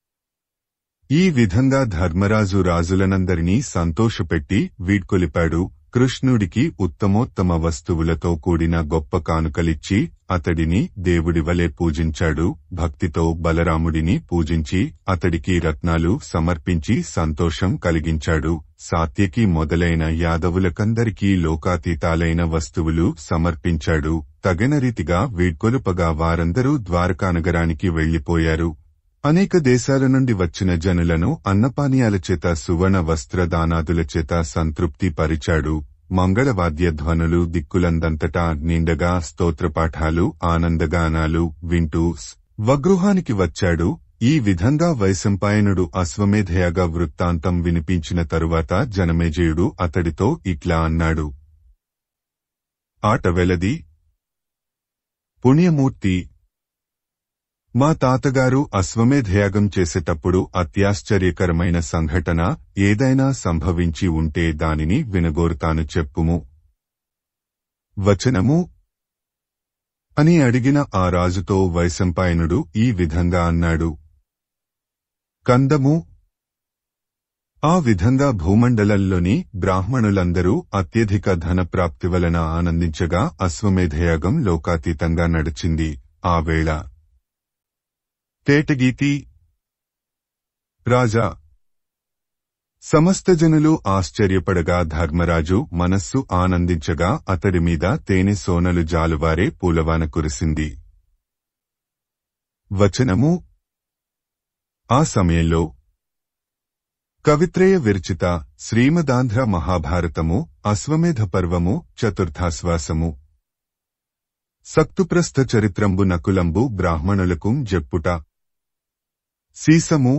ఈ విధంగా ధర్మరాజు రాజులనందరినీ సంతోషపెట్టి వీడ్కొలిపాడు. కృష్ణుడికి ఉత్తమోత్తమ వస్తువులతో కూడిన గొప్ప కానుకలిచ్చి అతడిని దేవుడివలె పూజించాడు. భక్తితో బలరాముడిని పూజించి అతడికి రత్నాలు సమర్పించి సంతోషం కలిగించాడు. సాత్యకి మొదలైన యాదవులకందరికీ లోకాతీతాలైన వస్తువులు సమర్పించాడు. తగిన రీతిగా వీడ్కొలుపగా వారందరూ ద్వారకానగరానికి వెళ్లిపోయారు. అనేక దేశాల నుండి వచ్చిన జనులను అన్నపానీయాల చేత సువర్ణ వస్త్రదానాదుల చేత సంతృప్తి పరిచాడు. మంగళవాద్యధ్వనులు దిక్కులందంతటా నిండగా స్తోత్రపాఠాలు, ఆనందగానాలు వింటూ స్వగృహానికి వచ్చాడు. ఈ విధంగా వైశంపాయనుడు అశ్వమేధయాగ వృత్తాంతం వినిపించిన తరువాత జనమేజయుడు అతడితో ఇట్లా అన్నాడు. ఆటవెలది పుణ్యమూర్తి మా తాతగారు అశ్వమేధయాగం చేసేటప్పుడు అత్యాశ్చర్యకరమైన సంఘటన ఏదైనా సంభవించి ఉంటే దానిని వినగోరుతాను చెప్పుము. వచనము అని అడిగిన ఆ రాజుతో వైశంపాయనుడు ఈ విధంగా అన్నాడు. కందము ఆ విధంగా భూమండలంలోని బ్రాహ్మణులందరూ అత్యధిక ధనప్రాప్తి వలన ఆనందించగా అశ్వమేధయాగం లోకాతీతంగా నడిచింది. ఆ వేళ తేటగీతి రాజా సమస్త జనులు ఆశ్చర్యపడగా ధర్మరాజు మనస్సు ఆనందించగా అతడి మీద తేనె సోనలు జాలువారే పూలవాన కురిసింది. వచనము ఆ సమయంలో కవిత్రయ విరచిత శ్రీమదాంధ్ర మహాభారతము అశ్వమేధ పర్వము చతుర్థాశ్వాసము సక్తుప్రస్థ చరిత్రంబు నకులంబు బ్రాహ్మణులకుం జెప్పుట. సీసము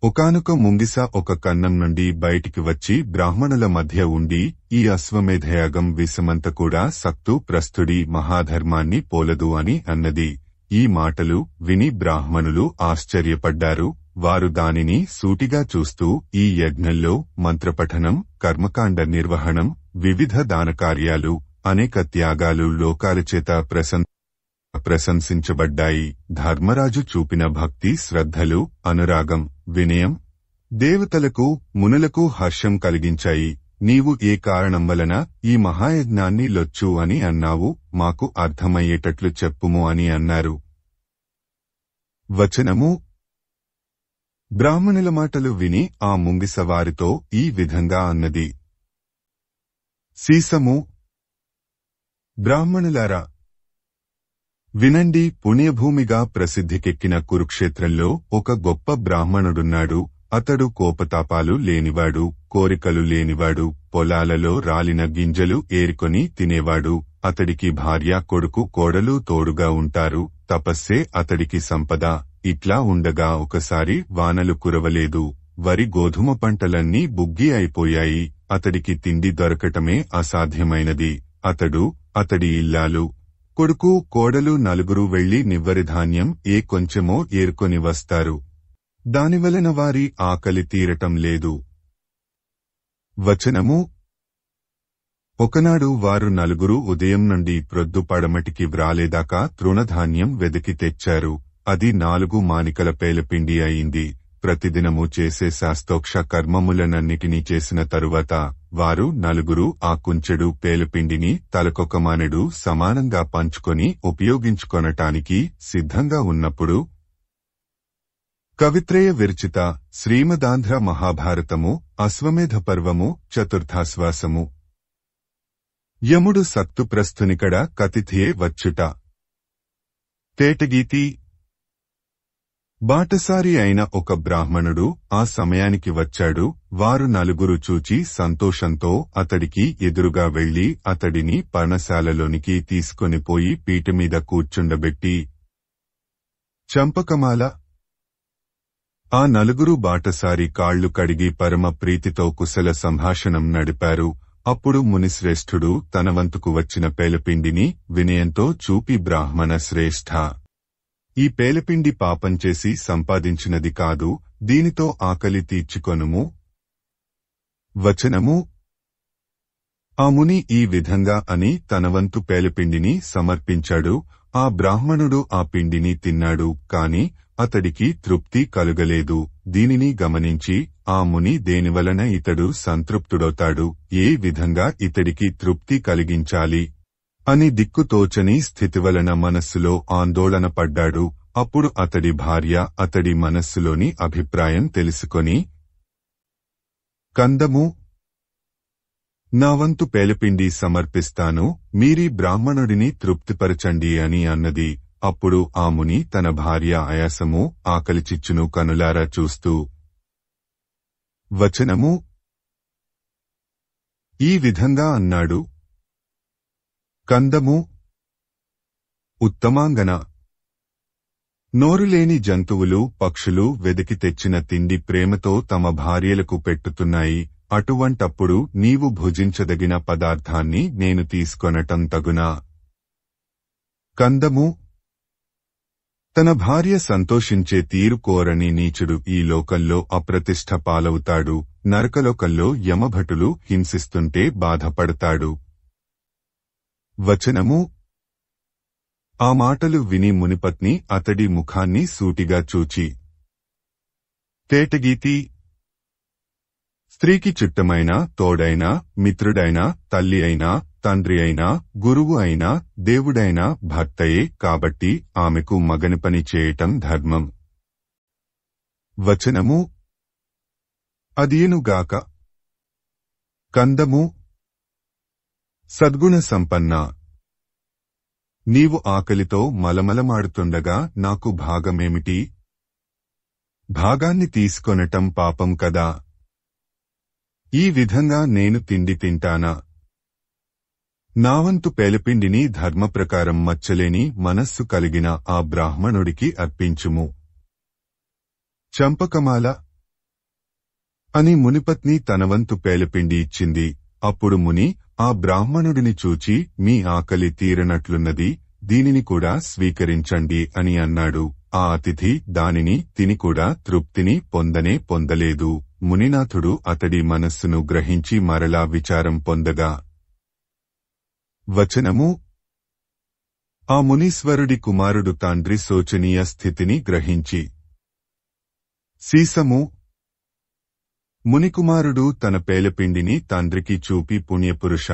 ఒకానొక ముంగిస ఒక కన్నం నుండి బయటికి వచ్చి బ్రాహ్మణుల మధ్య ఉండి, ఈ అశ్వమేధయాగం విషమంత కూడా సక్తు ప్రస్థుడి మహాధర్మాన్ని పోలదు అని అన్నది. ఈ మాటలు విని బ్రాహ్మణులు ఆశ్చర్యపడ్డారు. వారు దానిని సూటిగా చూస్తూ ఈ యజ్ఞంలో మంత్రపఠనం, కర్మకాండ నిర్వహణం, వివిధ దానకార్యాలు, అనేక త్యాగాలు లోకాలచేత ప్రశంసించబడ్డాయి. ధర్మరాజు చూపిన భక్తి, శ్రద్ధలు, అనురాగం, వినయం దేవతలకు, మునులకు హర్షం కలిగించాయి. నీవు ఏ కారణం వలన ఈ మహాయజ్ఞాన్ని లొచ్చు అని అన్నావు, మాకు అర్థమయ్యేటట్లు చెప్పుము అని అన్నారు. వచనము బ్రాహ్మణుల మాటలు విని ఆ ముంగిస వారితో ఈ విధంగా అన్నది. సీసము బ్రాహ్మణులారా వినండి. పుణ్యభూమిగా ప్రసిద్ధికెక్కిన కురుక్షేత్రంలో ఒక గొప్ప బ్రాహ్మణుడున్నాడు. అతడు కోపతాపాలు లేనివాడు, కోరికలు లేనివాడు, పొలాలలో రాలిన గింజలు ఏరుకొని తినేవాడు. అతడికి భార్య, కొడుకు, కోడలు తోడుగా ఉంటారు. తపస్సే అతడికి సంపద. ఇట్లా ఉండగా ఒకసారి వానలు కురవలేదు. వరి, గోధుమ పంటలన్నీ బుగ్గి అయిపోయాయి. అతడికి తిండి దొరకటమే అసాధ్యమైనది. అతడు, అతడి ఇల్లాలు, కొడుకు, కోడలు నలుగురు వెళ్లి నివ్వరిధాన్యం ఏ కొంచెమో ఏరుకొని వస్తారు. దానివలన వారి ఆకలి తీరటం లేదు. వచనము ఒకనాడు వారు నలుగురు ఉదయం నుండి ప్రొద్దు పడమటికి వ్రాలేదాకా తృణధాన్యం వెదికి తెచ్చారు. అది 4 మానికల పేలపిండి అయింది. ప్రతిదినము చేసే శాస్తోక్ష కర్మములనన్నిటినీ చేసిన తరువాత వారు నలుగురు ఆ కుంచెడు పేలపిండిని తలకొక మానెడు సమానంగా పంచుకొని ఉపయోగించుకొనటానికి సిద్ధంగా ఉన్నప్పుడు కవిత్రయ విరచిత శ్రీమదాంధ్ర మహాభారతము అశ్వమేధ పర్వము చతుర్థాశ్వాసము యముడు సక్తుప్రస్థునికడ కతిథియే వచ్చుట. తేటగీతి బాటసారి అయిన ఒక బ్రాహ్మణుడు ఆ సమయానికి వచ్చాడు. వారు నలుగురు చూచి సంతోషంతో అతడికి ఎదురుగా వెళ్లి అతడిని పర్ణశాలలోనికి తీసుకొనిపోయి పీటమీద కూర్చుండబెట్టి చంపకమాల. ఆ నలుగురు బాటసారి కాళ్లు కడిగి పరమ ప్రీతితో కుశల సంభాషణం నడిపారు. అప్పుడు మునిశ్రేష్ఠుడు తన వంతుకు వచ్చిన పేలపిండిని వినయంతో చూపి, బ్రాహ్మణ శ్రేష్ఠ, ఈ పేలపిండి పాపం చేసి సంపాదించినది కాదు, దీనితో ఆకలి తీర్చుకొనుము. వచనము ఆ ముని ఈ విధంగా అని తన వంతు పేలపిండిని సమర్పించాడు. ఆ బ్రాహ్మణుడు ఆ పిండిని తిన్నాడు. కాని అతడికి తృప్తి కలుగలేదు. దీనిని గమనించి ఆ ముని దేనివలన ఇతడు సంతృప్తుడవుతాడు, ఏ విధంగా ఇతడికి తృప్తి కలిగించాలి అని దిక్కుతోచని స్థితి వలన మనస్సులో ఆందోళన పడ్డాడు. అప్పుడు అతడి భార్య అతడి మనస్సులోని అభిప్రాయం తెలుసుకొని, కందము నా వంతు పేలపిండి సమర్పిస్తాను, మీరీ బ్రాహ్మణుడిని తృప్తిపరచండి అని అన్నది. అప్పుడు ఆ ముని తన భార్య ఆయాసము, ఆకలిచిచ్చును కనులారా చూస్తూ వచనము ఈ విధంగా అన్నాడు. కందము ఉత్తమాంగన, నోరులేని జంతువులు, పక్షులు వెదికి తెచ్చిన తిండి ప్రేమతో తమ భార్యలకు పెట్టుతున్నాయి. అటువంటప్పుడు నీవు భుజించదగిన పదార్థాన్ని నేను తీసుకొనటం తగునా? కందము తన భార్య సంతోషించే తీరు కోరని నీచుడు ఈ లోకంలో అప్రతిష్ఠ పాలవుతాడు, నరకలోకంలో యమభటులు హింసిస్తుంటే బాధపడతాడు. వచనము. ఆ మాటలు విని మునిపత్ని అతడి ముఖాన్ని సూటిగా చూచి, తేటగీతి. స్త్రీకి చుట్టమైన, తోడైన, మిత్రుడైన, తల్లి అయినా, తండ్రి అయినా, గురువు అయినా, దేవుడైనా భర్తయే కాబట్టి ఆమెకు మగని పని చేయటం ధర్మం. వచనము. అదియునుగాక. కందము. సద్గుణ సంపన్న. నీవు ఆకలితో మలమలమాడుతుండగా నాకు భాగమేమిటి? భాగాన్ని తీసుకొనటం పాపం కదా. ఈ విధంగా నేను తిండి తింటానా? నావంతు పేలపిండిని ధర్మప్రకారం మచ్చలేని మనస్సు కలిగిన ఆ బ్రాహ్మణుడికి అర్పించుము. చంపకమాల అని మునిపత్ని తనవంతు పేలపిండి ఇచ్చింది. అప్పుడు ముని ఆ బ్రాహ్మణుడిని చూచి, మీ ఆకలి తీరనట్లున్నది, దీనిని కూడా స్వీకరించండి అని అన్నాడు. ఆ అతిథి దానిని తిని కూడా తృప్తిని పొందలేదు. మునినాథుడు అతడి మనస్సును గ్రహించి మరలా విచారం పొందగా. వచనము. ఆ మునీశ్వరుడి కుమారుడు తండ్రి శోచనీయ స్థితిని గ్రహించి, సీసము. మునికుమారుడు తన పేలపిండిని తండ్రికి చూపి, పుణ్యపురుష,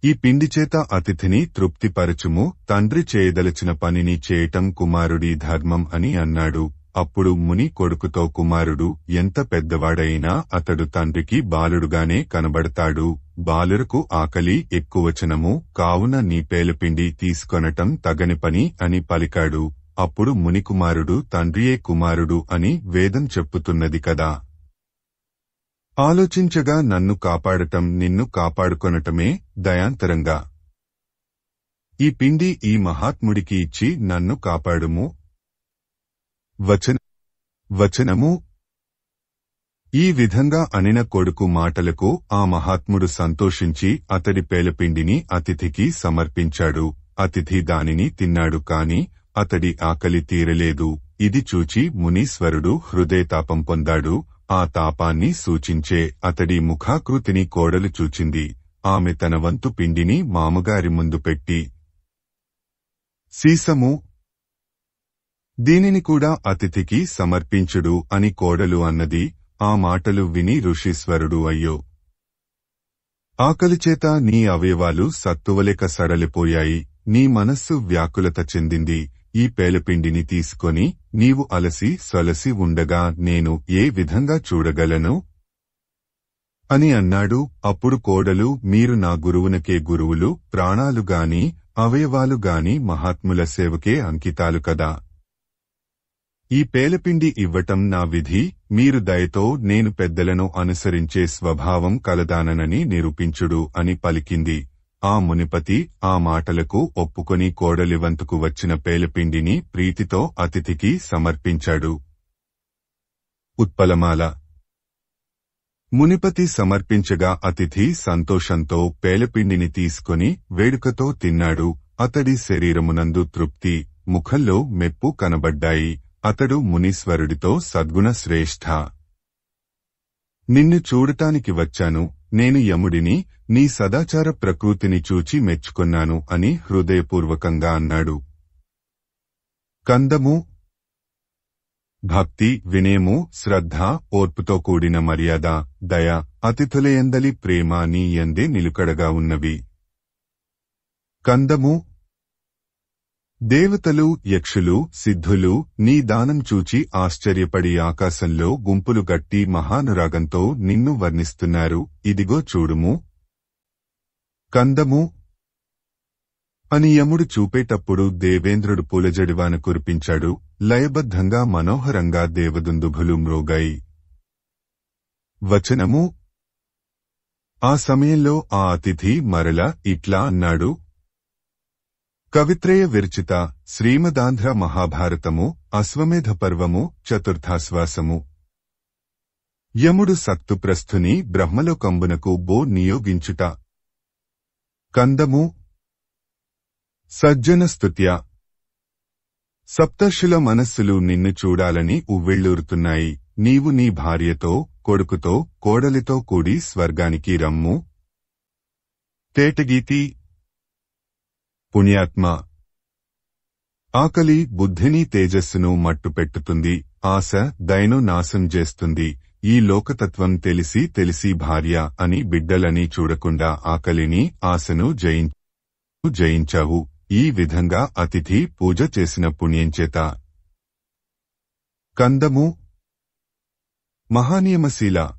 ఈ పిండిచేత అతిథిని తృప్తిపరచుము, తండ్రి చేయదలచిన పనిని చేయటం కుమారుడి ధర్మం అని అన్నాడు. అప్పుడు ముని కొడుకుతో, కుమారుడు ఎంత పెద్దవాడైనా అతడు తండ్రికి బాలుడుగానే కనబడతాడు. బాలురకు ఆకలి ఎక్కువచనము, కావున నీ పేలపిండి తీసుకొనటం తగని పని అని పలికాడు. అప్పుడు మునికుమారుడు, తండ్రియే కుమారుడు అని వేదం చెప్పుతున్నది కదా. ఆలోచించగా నన్ను కాపాడటం నిన్ను కాపాడుకొనటమే దయాంతరంగా. ఈ పిండి ఈ మహాత్ముడికి ఇచ్చి నన్ను కాపాడుము. వచనము. ఈ విధంగా అనిన కొడుకు మాటలకు ఆ మహాత్ముడు సంతోషించి అతడి పేలపిండిని అతిథికి సమర్పించాడు. అతిథి దానిని తిన్నాడు కాని అతడి ఆకలి తీరలేదు. ఇది చూచి మునీశ్వరుడు హృదయతాపం పొందాడు. ఆ తాపాన్ని సూచించే అతడి ముఖాకృతిని కోడలు చూచింది. ఆమె తన వంతు పిండిని మామగారి ముందు పెట్టి, సీసము. దీనిని కూడా అతిథికి సమర్పించుడు అని కోడలు అన్నది. ఆ మాటలు విని ఋషీశ్వరుడు, అయ్యో, ఆకలిచేత నీ అవయవాలు సత్తువలేక సడలిపోయాయి, నీ మనస్సు వ్యాకులత చెందింది. ఈ పేలపిండిని తీసుకొని నీవు అలసి సొలసి ఉండగా నేను ఏ విధంగా చూడగలను అని అన్నాడు. అప్పుడు కోడలు, మీరు నా గురువునకే గురువులు, ప్రాణాలుగాని అవయవాలుగాని మహాత్ముల సేవకే అంకితాలు కదా. ఈ పేలపిండి ఇవ్వటం నా విధి. మీరు దయతో నేను పెద్దలను అనుసరించే స్వభావం కలదానని నిరూపించుడు అని పలికింది. ఆ మునిపతి ఆ మాటలకు ఒప్పుకొని కోడలివంతుకు వచ్చిన పేలపిండిని ప్రీతితో అతిథికి సమర్పించాడు. ఉత్పలమాల. మునిపతి సమర్పించగా అతిథి సంతోషంతో పేలపిండిని తీసుకొని వేడుకతో తిన్నాడు. అతడి శరీరమునందు తృప్తి, ముఖంలో మెప్పు కనబడ్డాయి. అతడు మునీశ్వరుడితో, సద్గుణ శ్రేష్ఠ, నిన్ను చూడటానికి వచ్చాను. నేను యముడిని, నీ సదాచార ప్రకృతిని చూచి మెచ్చుకొన్నాను అని హృదయపూర్వకంగా అన్నాడు. కందము. భక్తి, వినయము, శ్రద్ధ, ఓర్పుతో కూడిన మర్యాద, దయ, అతిథులయందలి ప్రేమ నీ యందే నిలుకడగా ఉన్నవి. కందము. దేవతలు, యక్షులు, సిద్ధులు నీ దానం చూచి ఆశ్చర్యపడి ఆకాశంలో గుంపులు గట్టి మహానురాగంతో నిన్ను వర్ణిస్తున్నారు. ఇదిగో చూడుము. కందము అని యముడు చూపేటప్పుడు దేవేంద్రుడు పూలజడివాన కురిపించాడు. లయబద్ధంగా మనోహరంగా దేవదుందుభులు మ్రోగాయి. వచనము. ఆ సమయంలో ఆ అతిథి మరల ఇట్లా అన్నాడు. కవిత్రయ విరచిత శ్రీమదాంధ్ర మహాభారతము అశ్వమేధ పర్వము చతుర్థాశ్వాసము. యముడు సక్తుప్రస్థుని బ్రహ్మలోకంబునకు నియోగించుట. కందము. సజ్జన స్తుత్య. సప్తర్షుల మనస్సులు నిన్ను చూడాలని ఉవ్విళ్ళూరుతున్నాయి. నీవు నీ భార్యతో, కొడుకుతో, కోడలితో కూడి స్వర్గానికి రమ్ము. తేటగీతి. పుణ్యాత్మ. ఆకలి బుద్ధిని తేజస్సును మట్టుపెట్టుతుంది. ఆశ దయను నాశం చేస్తుంది. ఈ లోకతత్వం తెలిసి భార్య అని బిడ్డలని చూడకుండా ఆకలిని ఆశను జయించావు. ఈ విధంగా అతిథి పూజ చేసిన పుణ్యంచేత. కందము. మహానియమశీల.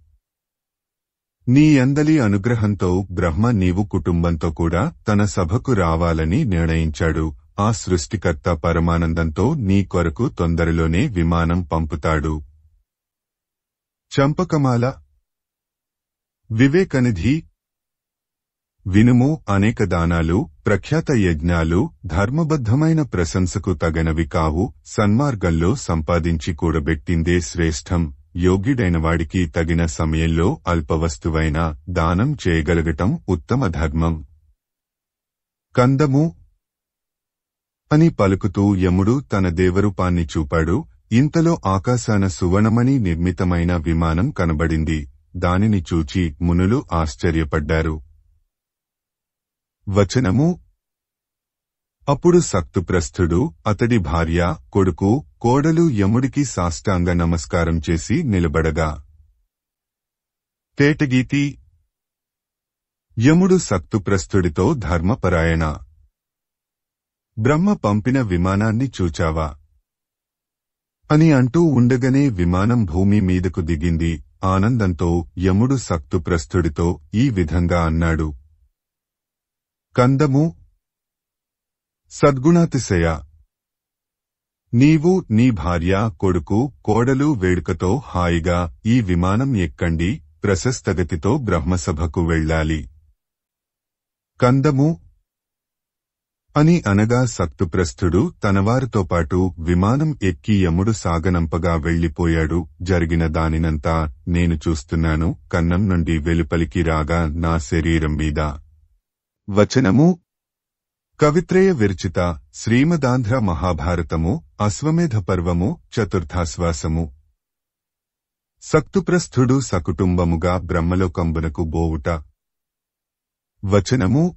నీ అందలి అనుగ్రహంతో బ్రహ్మ నీవు కుటుంబంతో కూడా తన సభకు రావాలని నిర్ణయించాడు. ఆ సృష్టికర్త పరమానందంతో నీ కొరకు తొందరలోనే విమానం పంపుతాడు. చంపకమాల. వివేకనిధి. వినుము. అనేక దానాలు, ప్రఖ్యాత యజ్ఞాలు ధర్మబద్ధమైన ప్రశంసకు తగనవి కావు. సన్మార్గంలో సంపాదించి కూడబెట్టిందే శ్రేష్టం. యోగ్యుడైనవాడికి తగిన సమయంలో అల్పవస్తువైన దానం చేయగలగటం ఉత్తమ ధర్మం. కందము అని పలుకుతూ యముడు తన దేవరూపాన్ని చూపాడు. ఇంతలో ఆకాశాన సువర్ణమణి నిర్మితమైన విమానం కనబడింది. దానిని చూచి మునులు ఆశ్చర్యపడ్డారు. వచనము. అప్పుడు సక్తుప్రస్థుడు, అతడి భార్య, కొడుకు, కోడలు యముడికి సాష్టాంగ నమస్కారం చేసి నిలబడగా. తేటగీతి. యముడు సక్తుప్రస్థుడితో ధర్మపరాయణ. బ్రహ్మ పంపిన విమానాన్ని చూచావా అని అంటూ ఉండగానే విమానం భూమి మీదకు దిగింది. ఆనందంతో యముడు సక్తుప్రస్థుడితో ఈ విధంగా అన్నాడు. కందము. సద్గుణాతిశయ. నీవు నీ భార్య, కొడుకు, కోడలు వేడుకతో హాయిగా ఈ విమానం ఎక్కండి. ప్రశస్తగతితో బ్రహ్మసభకు వెళ్ళాలి. కందము అని అనగా సక్తుప్రస్థుడు తనవారితో పాటు విమానం ఎక్కి యముడు సాగనంపగా వెళ్లిపోయాడు. జరిగిన దానినంతా నేను చూస్తున్నాను. కన్నం నుండి వెలుపలికి రాగా నా శరీరం మీద. వచనము. కవిత్రయ విరచిత శ్రీమదాంధ్ర మహాభారతము అశ్వమేధ పర్వము చతుర్థాశ్వాసము. సక్తుప్రస్థుడు సకుటుంబముగా బ్రహ్మలోకంబునకు బోవుట. వచనము.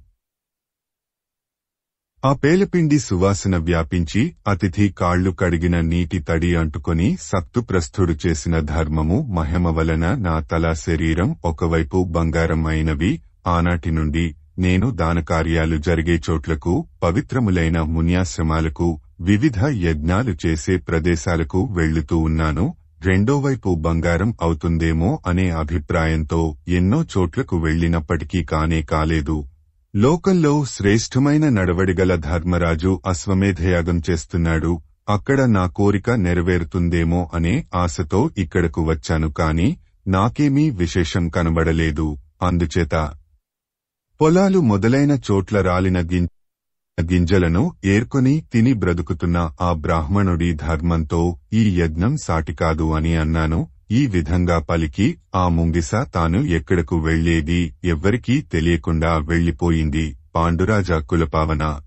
ఆ పేలపిండి సువాసన వ్యాపించి అతిథి కాళ్లు కడిగిన నీటి తడి అంటుకొని సక్తుప్రస్థుడు చేసిన ధర్మము మహిమ వలన నా తల శరీరం ఒకవైపు బంగారం అయినవి. ఆనాటి నుండి నేను దానకార్యాలు జరిగే చోట్లకు, పవిత్రములైన మున్యాశ్రమాలకు, వివిధ యజ్ఞాలు చేసే ప్రదేశాలకు వెళ్లుతూ ఉన్నాను. రెండోవైపు బంగారం అవుతుందేమో అనే అభిప్రాయంతో ఎన్నో చోట్లకు వెళ్లినప్పటికీ కానే కాలేదు. లోకంలో శ్రేష్టమైన నడవడిగల ధర్మరాజు అశ్వమేధయాగం చేస్తున్నాడు. అక్కడ నా కోరిక నెరవేరుతుందేమో అనే ఆశతో ఇక్కడకు వచ్చాను. కాని నాకేమీ విశేషం కనబడలేదు. అందుచేత పొలాలు మొదలైన చోట్ల రాలిన గింజలను ఏర్కొని తిని బ్రతుకుతున్న ఆ బ్రాహ్మణుడి ధర్మంతో ఈ యజ్ఞం సాటికాదు అని అన్నాను. ఈ విధంగా పలికి ఆ ముంగిస తాను ఎక్కడకు వెళ్లేది ఎవ్వరికీ తెలియకుండా వెళ్లిపోయింది. పాండురాజ కులపావన.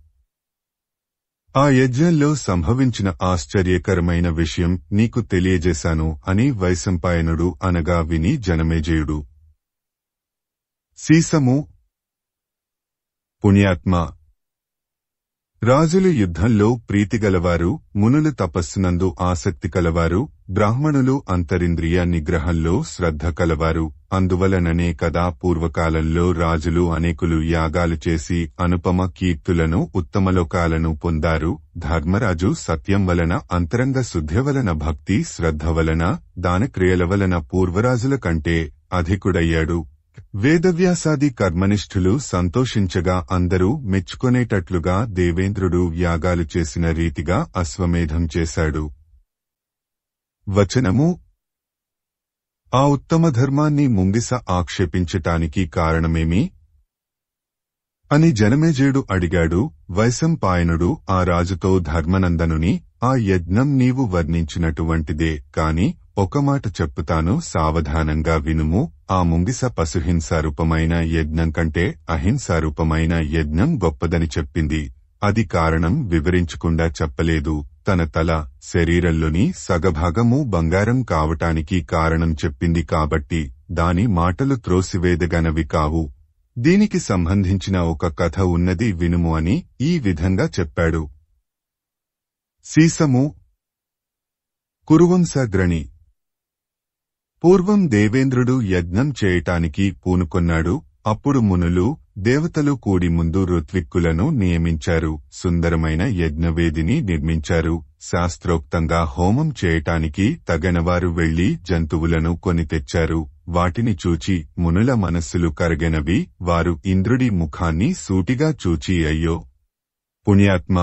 ఆ యజ్ఞంలో సంభవించిన ఆశ్చర్యకరమైన విషయం నీకు తెలియజేశాను అని వైశంపాయనుడు అనగా విని జనమేజయుడు. సీసము. పుణ్యాత్మ. రాజులు యుద్ధంలో ప్రీతిగలవారు, మునులు తపస్సునందు ఆసక్తి కలవారు, బ్రాహ్మణులు అంతరింద్రియ నిగ్రహంలో శ్రద్ధ కలవారు. అందువలననే కదా పూర్వకాలంలో రాజులు అనేకులు యాగాలు చేసి అనుపమ కీర్తులను, ఉత్తమలోకాలను పొందారు. ధర్మరాజు సత్యం వలన, అంతరంగ శుద్ధి వలన, భక్తి శ్రద్ధ వలన, దానక్రియల వలన పూర్వరాజుల కంటే అధికుడయ్యాడు. వేదవ్యాసాది కర్మనిష్ఠులు సంతోషించగా అందరూ మెచ్చుకొనేటట్లుగా దేవేంద్రుడు యాగాలు చేసిన రీతిగా అశ్వమేధం చేశాడు. వచనము. ఆ ఉత్తమ ధర్మాన్ని ముంగిస ఆక్షేపించటానికి కారణమేమి అని జనమేజయుడు అడిగాడు. వైశంపాయనుడు ఆ రాజుతో ధర్మనందనుని, ఆ యజ్ఞం నీవు వర్ణించినటువంటిదే. కాని ఒక మాట చెప్పుతాను, సావధానంగా వినుము. ఆ ముంగిస పశుహింసారూపమైన యజ్ఞం కంటే అహింసారూపమైన యజ్ఞం గొప్పదని చెప్పింది. అది కారణం వివరించకుండా చెప్పలేదు. తన తల శరీరంలోని సగభాగము బంగారం కావటానికి కారణం చెప్పింది కాబట్టి దాని మాటలు త్రోసివేదగనవి కావు. దీనికి సంబంధించిన ఒక కథ ఉన్నది వినుము అని ఈ విధంగా చెప్పాడు. సీసము. కురువంశగ్రణి. పూర్వం దేవేంద్రుడు యజ్ఞం చేయటానికి పూనుకొన్నాడు. అప్పుడు మునులు దేవతలు కూడి ముందు ఋత్విక్కులను నియమించారు. సుందరమైన యజ్ఞవేదిని నిర్మించారు. శాస్త్రోక్తంగా హోమం చేయటానికి తగనవారు వెళ్లి జంతువులను కొని తెచ్చారు. వాటిని చూచి మునుల మనస్సులు కరగెనవి. వారు ఇంద్రుడి ముఖాన్ని సూటిగా చూచి, అయ్యో పుణ్యాత్మ,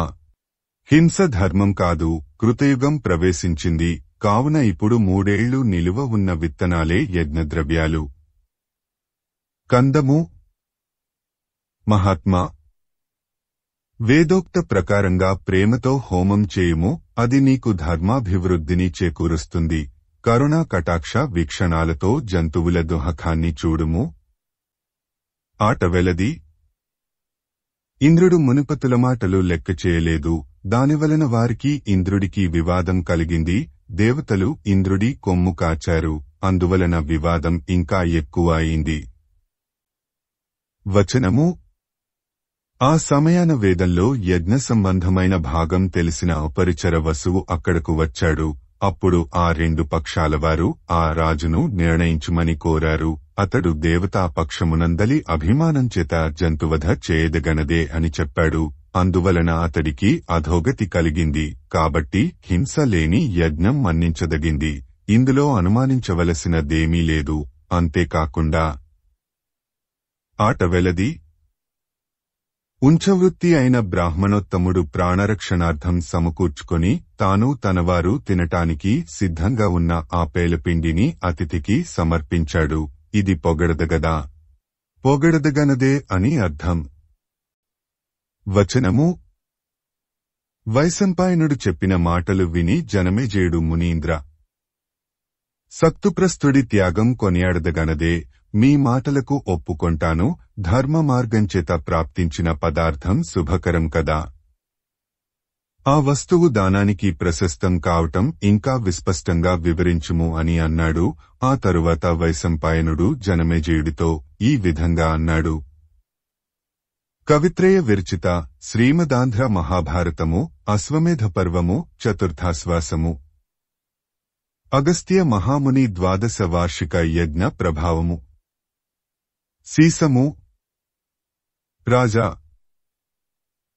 హింస ధర్మం కాదు, కృతయుగం ప్రవేశించింది. కావున ఇప్పుడు 3 ఏళ్లు నిలువ ఉన్న విత్తనాలే యజ్ఞద్రవ్యాలు. కందము. మహాత్మా, వేదోక్త ప్రకారంగా ప్రేమతో హోమం చేయుము. అది నీకు ధర్మాభివృద్ధిని చేకూరుస్తుంది. కరుణా కటాక్ష వీక్షణాలతో జంతువుల దుహకాన్ని చూడుము. ఆటవెలది. ఇంద్రుడు మునిపతుల మాటలు లెక్క చేయలేదు. దానివలన వారికి ఇంద్రుడికి వివాదం కలిగింది. దేవతలు ఇంద్రుడి కొమ్ము కాచారు. అందువలన వివాదం ఇంకా ఎక్కువ అయింది. వచనము. ఆ సమయాన వేదంలో యజ్ఞ సంబంధమైన భాగం తెలిసిన అపరిచర వసువు అక్కడకు వచ్చాడు. అప్పుడు ఆ 2 పక్షాలవారు ఆ రాజును నిర్ణయించుమని కోరారు. అతడు దేవతా పక్షమునందలి అభిమానం చేత జంతువధ చేయదగనదే అని చెప్పాడు. అందువలన అతడికి అధోగతి కలిగింది. కాబట్టి హింస లేని యజ్ఞం మన్నించదగింది. ఇందులో అనుమానించవలసినదేమీ లేదు. అంతేకాకుండా ఆటవెలది. ఉంచవృత్తి అయిన బ్రాహ్మణోత్తముడు ప్రాణరక్షణార్థం సమకూర్చుకొని తాను తనవారు తినటానికి సిద్ధంగా ఉన్న ఆ పేలపిండిని అతిథికి సమర్పించాడు. ఇది పొగడదగదా? పొగడదగనదే అని అర్థం. వచనము. వైశంపాయనుడు చెప్పిన మాటలు విని జనమేజయుడు మునీంద్ర, సక్తుప్రస్థుడి త్యాగం కొనియాడదగనదే. మీ మాటలకు ఒప్పుకొంటాను. ధర్మ మార్గంచేత ప్రాప్తించిన పదార్థం శుభకరం కదా. ఆ వస్తువు దానానికి ప్రశస్తం కావటం ఇంకా విస్పష్టంగా వివరించుము అని అన్నాడు. ఆ తరువాత వైశంపాయనుడు జనమేజయుడితో ఈ విధంగా అన్నాడు. కవిత్రయ విరచిత శ్రీమదాంధ్ర మహాభారతము అశ్వమేధ పర్వము చతుర్థాశ్వాసము. అగస్త్య మహాముని 12వ వార్షిక యజ్ఞ ప్రభావము. సీసము. రాజా,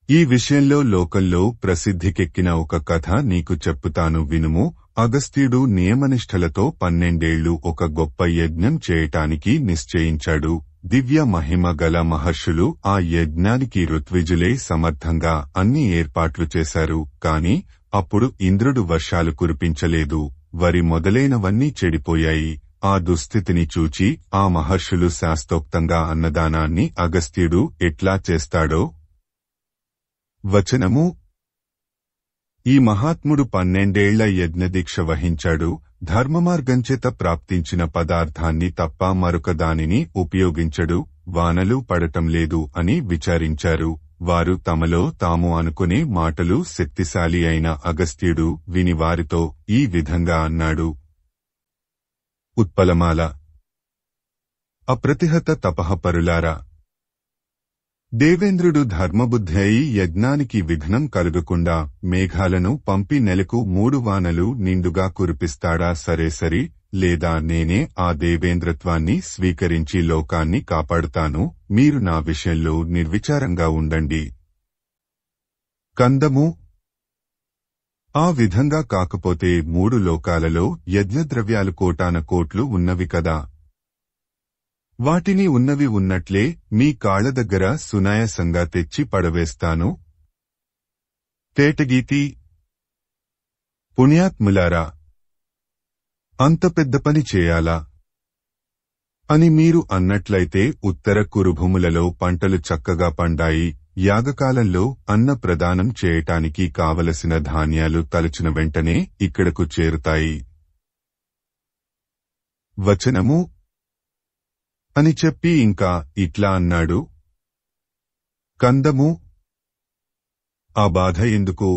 ఈ విషయంలో లోకంలో ప్రసిద్ధికెక్కిన ఒక కథ నీకు చెప్పుతాను వినుము. అగస్త్యుడు నియమనిష్టలతో 12 ఏళ్లు ఒక గొప్ప యజ్ఞం చేయటానికి నిశ్చయించాడు. దివ్య మహిమ గల మహర్షులు ఆ యజ్ఞానికి ఋత్విజులే సమర్థంగా అన్ని ఏర్పాట్లు చేశారు. కాని అప్పుడు ఇంద్రుడు వర్షాలు కురిపించలేదు. వరి మొదలైనవన్నీ చెడిపోయాయి. ఆ దుస్థితిని చూచి ఆ మహర్షులు శాస్త్రోక్తంగా అన్నదానాన్ని అగస్త్యుడు ఎట్లా చేస్తాడో. వచనము. ఈ మహాత్ముడు 12 ఏళ్ల యజ్ఞదీక్ష వహించాడు. ధర్మమార్గంచేత ప్రాప్తించిన పదార్థాన్ని తప్ప మరొక దానిని ఉపయోగించడు. వానలు పడటం లేదు అని విచారించారు. వారు తమలో తాము అనుకునే మాటలు శక్తిశాలి అయిన అగస్త్యుడు విని వారితో ఈ విధంగా అన్నాడు. ఉత్పలమాల. అప్రతిహత తపఃపరులారా, దేవేంద్రుడు ధర్మబుద్ధి అయి యజ్ఞానికి విఘ్నం కలుగకుండా మేఘాలను పంపి నెలకు 3 వానలు నిండుగా కురిపిస్తాడా? సరేసరి, లేదా నేనే ఆ దేవేంద్రత్వాన్ని స్వీకరించి లోకాన్ని కాపాడుతాను. మీరు నా విషయంలో నిర్విచారంగా ఉండండి. కందము. ఆ విధంగా కాకపోతే 3 లోకాలలో యజ్ఞద్రవ్యాలు కోటాన కోట్లు ఉన్నవి కదా. వాటిని ఉన్నవి ఉన్నట్లే మీ కాళ్ల దగ్గర సునాయాసంగా తెచ్చి పడవేస్తాను. తేటగీతి. పుణ్యాత్ములారా, అంత పెద్ద పని చేయాలా అని మీరు అన్నట్లయితే ఉత్తర కురుభూములలో పంటలు చక్కగా పండాయి. యాగకాలంలో అన్న ప్రదానం చేయటానికి కావలసిన ధాన్యాలు తలచిన వెంటనే ఇక్కడకు చేరుతాయి. వచనము. అని చెప్పి ఇంకా ఇట్లా అన్నాడు. కందము. ఆ బాధ ఎందుకు?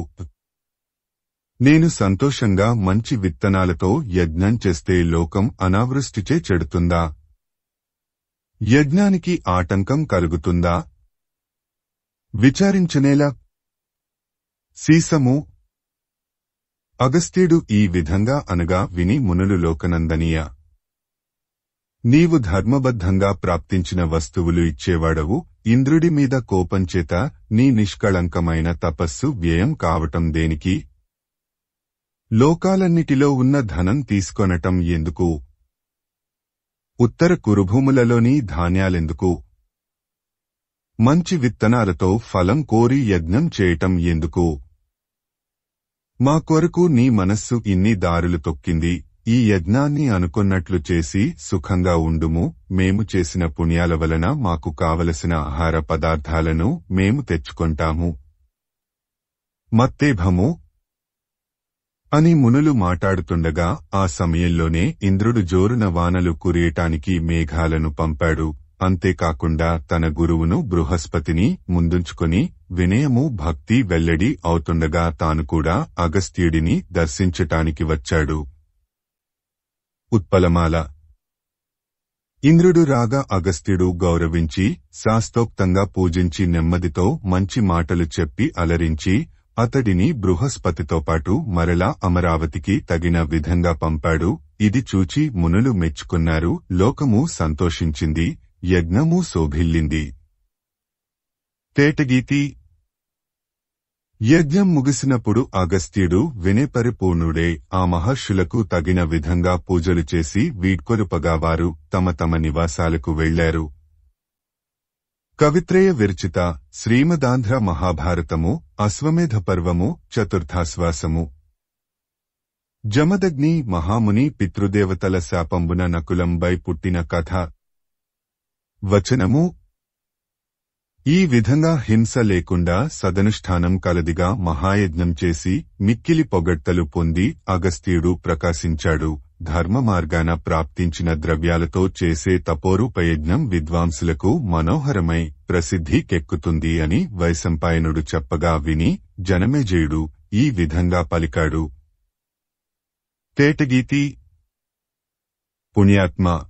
నేను సంతోషంగా మంచి విత్తనాలతో యజ్ఞం చేస్తే లోకం అనావృష్టిచే చెడుతుందా? యజ్ఞానికి ఆటంకం కలుగుతుందా? విచారించనేలా. సీసము. అగస్త్యుడు ఈ విధంగా అనగా విని మునులు లోకనందనీయ, నీవు ధర్మబద్ధంగా ప్రాప్తించిన వస్తువులు ఇచ్చేవాడవు. ఇంద్రుడి మీద కోపంచేత నీ నిష్కళంకమైన తపస్సు వ్యయం కావటం దేనికి? లోకాలన్నిటిలో ఉన్న ధనం తీసుకొనటం ఎందుకు? ఉత్తర కురుభూములలోని ధాన్యాలెందుకు? మంచి విత్తనాలతో ఫలం కోరి యజ్ఞం చేయటం ఎందుకు? మా కొరకు నీ మనస్సు ఇన్ని దారులు తొక్కింది. ఈ యజ్ఞాన్ని అనుకొన్నట్లు చేసి సుఖంగా ఉండుము. మేము చేసిన పుణ్యాల వలన మాకు కావలసిన ఆహార పదార్థాలను మేము తెచ్చుకొంటాము. మత్తేభము అని మునులు మాట్లాడుతుండగా ఆ సమయంలోనే ఇంద్రుడు జోరున వానలు కురియటానికి మేఘాలను పంపాడు. అంతేకాకుండా తన గురువును బృహస్పతిని ముందుంచుకొని వినయము భక్తి వెల్లడి అవుతుండగా తాను కూడా అగస్త్యుడిని దర్శించటానికి వచ్చాడు. ఉత్పలమాల. ఇంద్రుడు రాగా అగస్త్యుడు గౌరవించి శాస్త్రోక్తంగా పూజించి నెమ్మదితో మంచి మాటలు చెప్పి అలరించి అతడిని బృహస్పతితో పాటు మరలా అమరావతికి తగిన విధంగా పంపాడు. ఇది చూచి మునులు మెచ్చుకున్నారు. లోకము సంతోషించింది. యజ్ఞము శోభిల్లింది. తేటగీతి. యజ్ఞం ముగిసినప్పుడు అగస్త్యుడు వినయపరిపూర్ణుడే ఆ మహర్షులకు తగిన విధంగా పూజలు చేసి వీడ్కొలుపగా వారు తమ తమ నివాసాలకు వెళ్లారు. కవిత్రయ విరచిత శ్రీమదాంధ్ర మహాభారతము అశ్వమేధ పర్వము చతుర్థాశ్వాసము. జమదగ్ని మహాముని పితృదేవతల శాపంబున నకులంబై పుట్టిన కథ. వచనము. ఈ విధంగా హింస లేకుండా సదనుష్ఠానం కలదిగా మహాయజ్ఞం చేసి మిక్కిలి పొగడ్తలు పొంది అగస్త్యుడు ప్రకాశించాడు. ధర్మ మార్గాన ప్రాప్తించిన ద్రవ్యాలతో చేసే తపోరూపయజ్ఞం విద్వాంసులకు మనోహరమై ప్రసిద్ధి కెక్కుతుంది అని వైశంపాయనుడు చెప్పగా విని జనమేజయుడు ఈ విధంగా పలికాడు. తేటగీతి. పుణ్యాత్మ.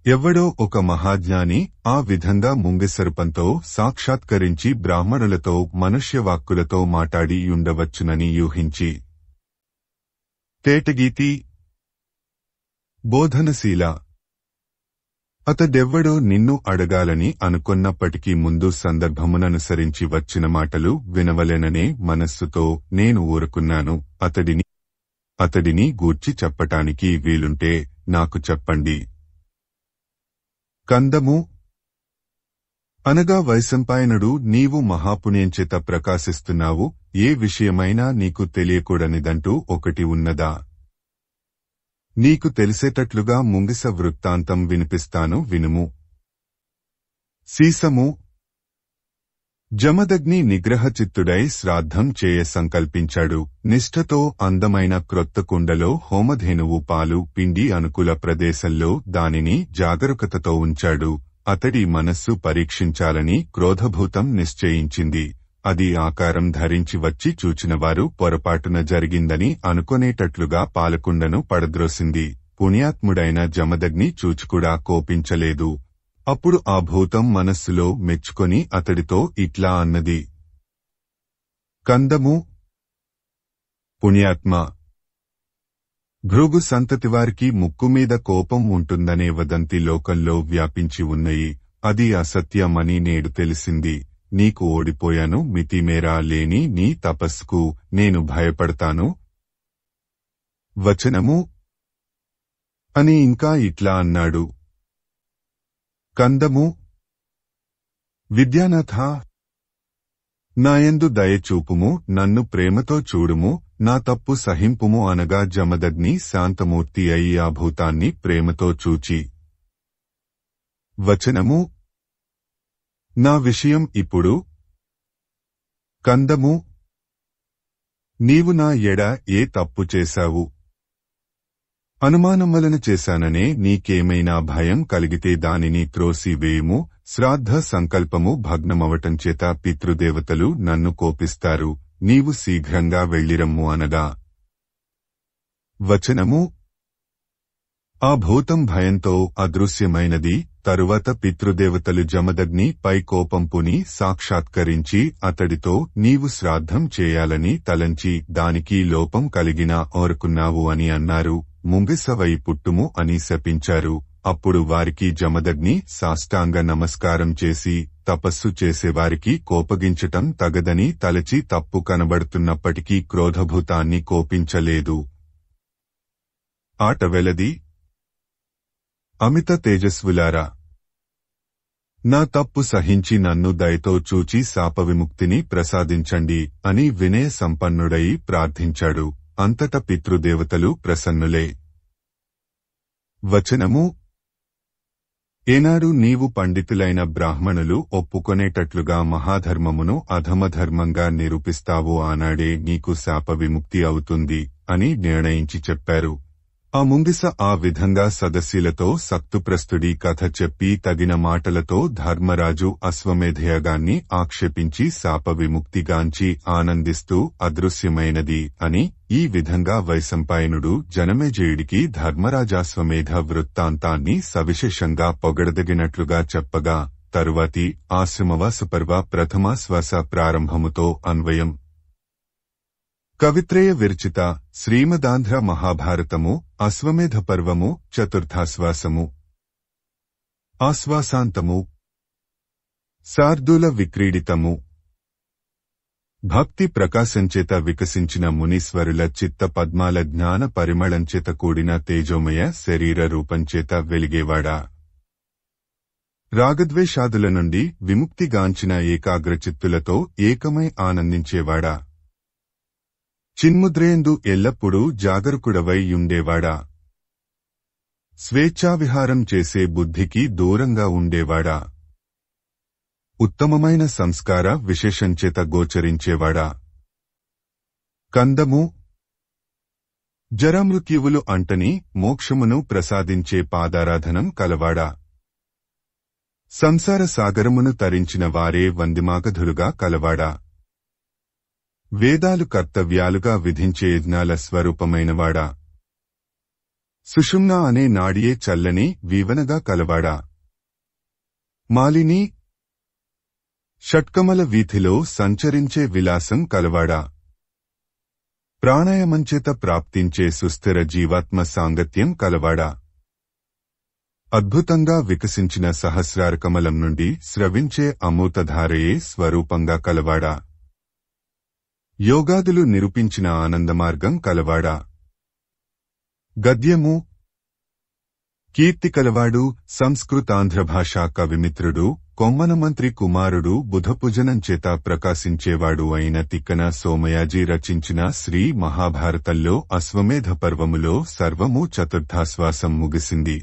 ఎవ్వడో ఒక మహాజ్ఞాని ఆ విధంగా ముంగిసరుపంతో సాక్షాత్కరించి బ్రాహ్మణులతో మనుష్యవాక్కులతో మాటాడి యుండవచ్చునని యూహించి. తేటగీతి. బోధనశీల. అతడెవ్వడో నిన్ను అడగాలని అనుకొన్నప్పటికీ ముందు సందర్భముననుసరించి వచ్చిన మాటలు వినవలెననే మనస్సుతో నేను ఊరుకున్నాను. అతడిని గూర్చి చెప్పటానికి వీలుంటే నాకు చెప్పండి. కందము. అనగా వైశంపాయనుడు నీవు మహాపుణ్యంచేత ప్రకాశిస్తున్నావు. ఏ విషయమైనా నీకు తెలియకూడనిదంటూ ఒకటి ఉన్నదా? నీకు తెలిసేటట్లుగా ముంగిస వృత్తాంతం వినిపిస్తాను వినుము. సీసము. జమదగ్ని నిగ్రహచిత్తుడై శ్రాద్ధం చేయ సంకల్పించాడు. నిష్ఠతో అందమైన క్రొత్త కుండలో హోమధేనువు పాలు పిండి అనుకూల ప్రదేశంలో దానిని జాగరూకతతో ఉంచాడు. అతడి మనస్సు పరీక్షించాలని క్రోధభూతం నిశ్చయించింది. అది ఆకారం ధరించి వచ్చి చూచినవారు పొరపాటున జరిగిందని అనుకొనేటట్లుగా పాలకుండను పడద్రోసింది. పుణ్యాత్ముడైన జమదగ్ని చూచుకుడా కోపించలేదు. అప్పుడు ఆ భూతం మనస్సులో మెచ్చుకొని అతడితో ఇట్లా అన్నది. కందము. పుణ్యాత్మ. భృగు సంతతివారికి ముక్కుమీద కోపం ఉంటుందనే వదంతి లోకంలో వ్యాపించి ఉన్నాయి. అది అసత్యమని నేడు తెలిసింది. నీకు ఓడిపోయాను. మితిమేరా లేని నీ తపస్సుకు నేను భయపడతాను. వచనము. అని ఇంకా ఇట్లా అన్నాడు. కందము. విద్యానాథ. నాయందు దయచూపుము. నన్ను ప్రేమతో చూడుము. నా తప్పు సహింపుము అనగా జమదగ్ని శాంతమూర్తి అయి ఆ భూతాన్ని ప్రేమతో చూచి. వచనము. నా విషయం ఇప్పుడు. కందము. నీవు నా ఎడ ఏ తప్పు చేశావు? అనుమానం వలన చేశాననే నీకేమైనా భయం కలిగితే దానిని త్రోసివేయుము. శ్రాద్ధ సంకల్పము భగ్నమవటంచేత పితృదేవతలు నన్ను కోపిస్తారు. నీవు శీఘ్రంగా వెళ్ళిరమ్ము అనగా. వచనము: ఆ భూతం భయంతో అదృశ్యమైనది. తరువాత పితృదేవతలు జమదగ్ని పై కోపంపుని సాక్షాత్కరించి అతడితో నీవు శ్రాద్ధం చేయాలని తలంచి దానికి లోపం కలిగినా ఓరుకున్నావు అని అన్నారు. ముంగిసవై పుట్టుము అని శపించారు. అప్పుడు వారికి జమదగ్ని సాష్టాంగ నమస్కారం చేసి తపస్సు చేసేవారికి కోపగించటం తగదని తలచి తప్పు కనబడుతున్నప్పటికీ క్రోధభూతాన్ని కోపించలేదు. ఆట వెలది. అమిత తేజస్వులారా, నా తప్పు సహించి నన్ను దయతో చూచి శాపవిముక్తిని ప్రసాదించండి అని వినయ సంపన్నుడై ప్రార్థించాడు. అంతట పితృదేవతలు ప్రసన్నులే. వచనము: ఏనాడు నీవు పండితులైన బ్రాహ్మణులు ఒప్పుకొనేటట్లుగా మహాధర్మమును అధమధర్మంగా నిరూపిస్తావో ఆనాడే నీకు శాప విముక్తి అవుతుంది అని నిర్ణయించి చెప్పారు. ఆ ముంగిస ఆ విధంగా సదస్యులతో సక్తుప్రస్తుడి కథ చెప్పి తగిన మాటలతో ధర్మరాజు అశ్వమేధయాగాన్ని ఆక్షేపించి శాప విముక్తిగాంచి ఆనందిస్తూ అదృశ్యమైనది అని ఈ విధంగా వైశంపాయనుడు జనమేజయుడికి ధర్మరాజాశ్వమేధ వృత్తాంతాన్ని సవిశేషంగా పొగడదగినట్లుగా చెప్పగా తరువాతి ఆశ్రమవాసపర్వ ప్రథమాశ్వాస ప్రారంభముతో అన్వయం. కవిత్రయ విరచిత శ్రీమదాంధ్ర మహాభారతము అశ్వమేధ పర్వము చతుర్థాశ్వాసము. ఆశ్వాసాంతము. శార్దూల విక్రీడితము. భక్తి ప్రకాశంచేత వికసించిన మునీశ్వరుల చిత్త పద్మాల జ్ఞాన పరిమళంచేత కూడిన తేజోమయ శరీర రూపంచేత వెలిగేవాడా. రాగద్వేషాదుల నుండి విముక్తిగాంచిన ఏకాగ్రచిత్తులతో ఏకమై ఆనందించేవాడా. చిన్ముద్రేందు ఎల్లప్పుడూ జాగరూకుడవై యుండేవాడా. స్వేచ్ఛావిహారం చేసే బుద్ధికి దూరంగా ఉండేవాడా. ఉత్తమమైన సంస్కార విశేషంచేత గోచరించేవాడా. కందము. జరామృత్యువులు అంటని మోక్షమును ప్రసాదించే పాదారాధనం కలవాడా. సంసార సాగరమును తరించిన వారే వందిమాగధులుగా కలవాడా. వేదాలు కర్తవ్యాలుగా విధించే యజ్ఞాల స్వరూపమైనవాడా. సుషుమ్న అనే నాడియే చల్లని వీవనగా కలవాడా. మాలిని. షట్కమల వీధిలో సంచరించే విలాసం కలవాడా. ప్రాణాయామంచేత ప్రాప్తించే సుస్థిర జీవాత్మ సాంగత్యం కలవాడా. అద్భుతంగా వికసించిన సహస్రారకమలం నుండి స్రవించే అమృతధారయే స్వరూపంగా కలవాడా. యోగాదులు నిరూపించిన ఆనందమార్గం కలవాడా. గద్యము. కీర్తి కలవాడు. సంస్కృతాంధ్రభాషా కవిమిత్రుడు, కొమ్మనమంత్రి కుమారుడు, బుధపుజనంచేత ప్రకాశించేవాడు అయిన తిక్కన సోమయాజీ రచించిన శ్రీ మహాభారతంలో అశ్వమేధ పర్వములో సర్వము చతుర్థాశ్వాసం ముగిసింది.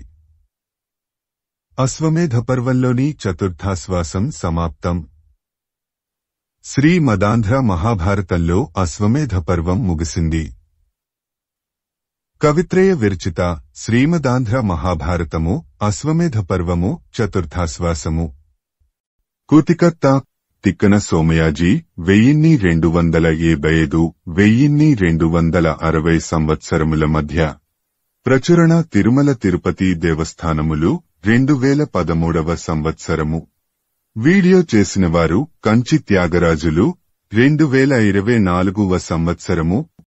అశ్వమేధ పర్వంలోని చతుర్థాశ్వాసం సమాప్తం. శ్రీ మదాంధ్ర మహాభారతంలో అశ్వమేధ పర్వం ముగిసింది. కవిత్రయ విరచిత శ్రీమదాంధ్ర మహాభారతము అశ్వమేధ పర్వము చతుర్థాశ్వాసము. కూతికర్త తిక్కన సోమయాజీ 1275–1260 సంవత్సరముల మధ్య ప్రచురణ తిరుమల తిరుపతి దేవస్థానములు 2013వ సంవత్సరము. వీడియో చేసినవారు కంచి త్యాగరాజులు 2024వ సంవత్సరము.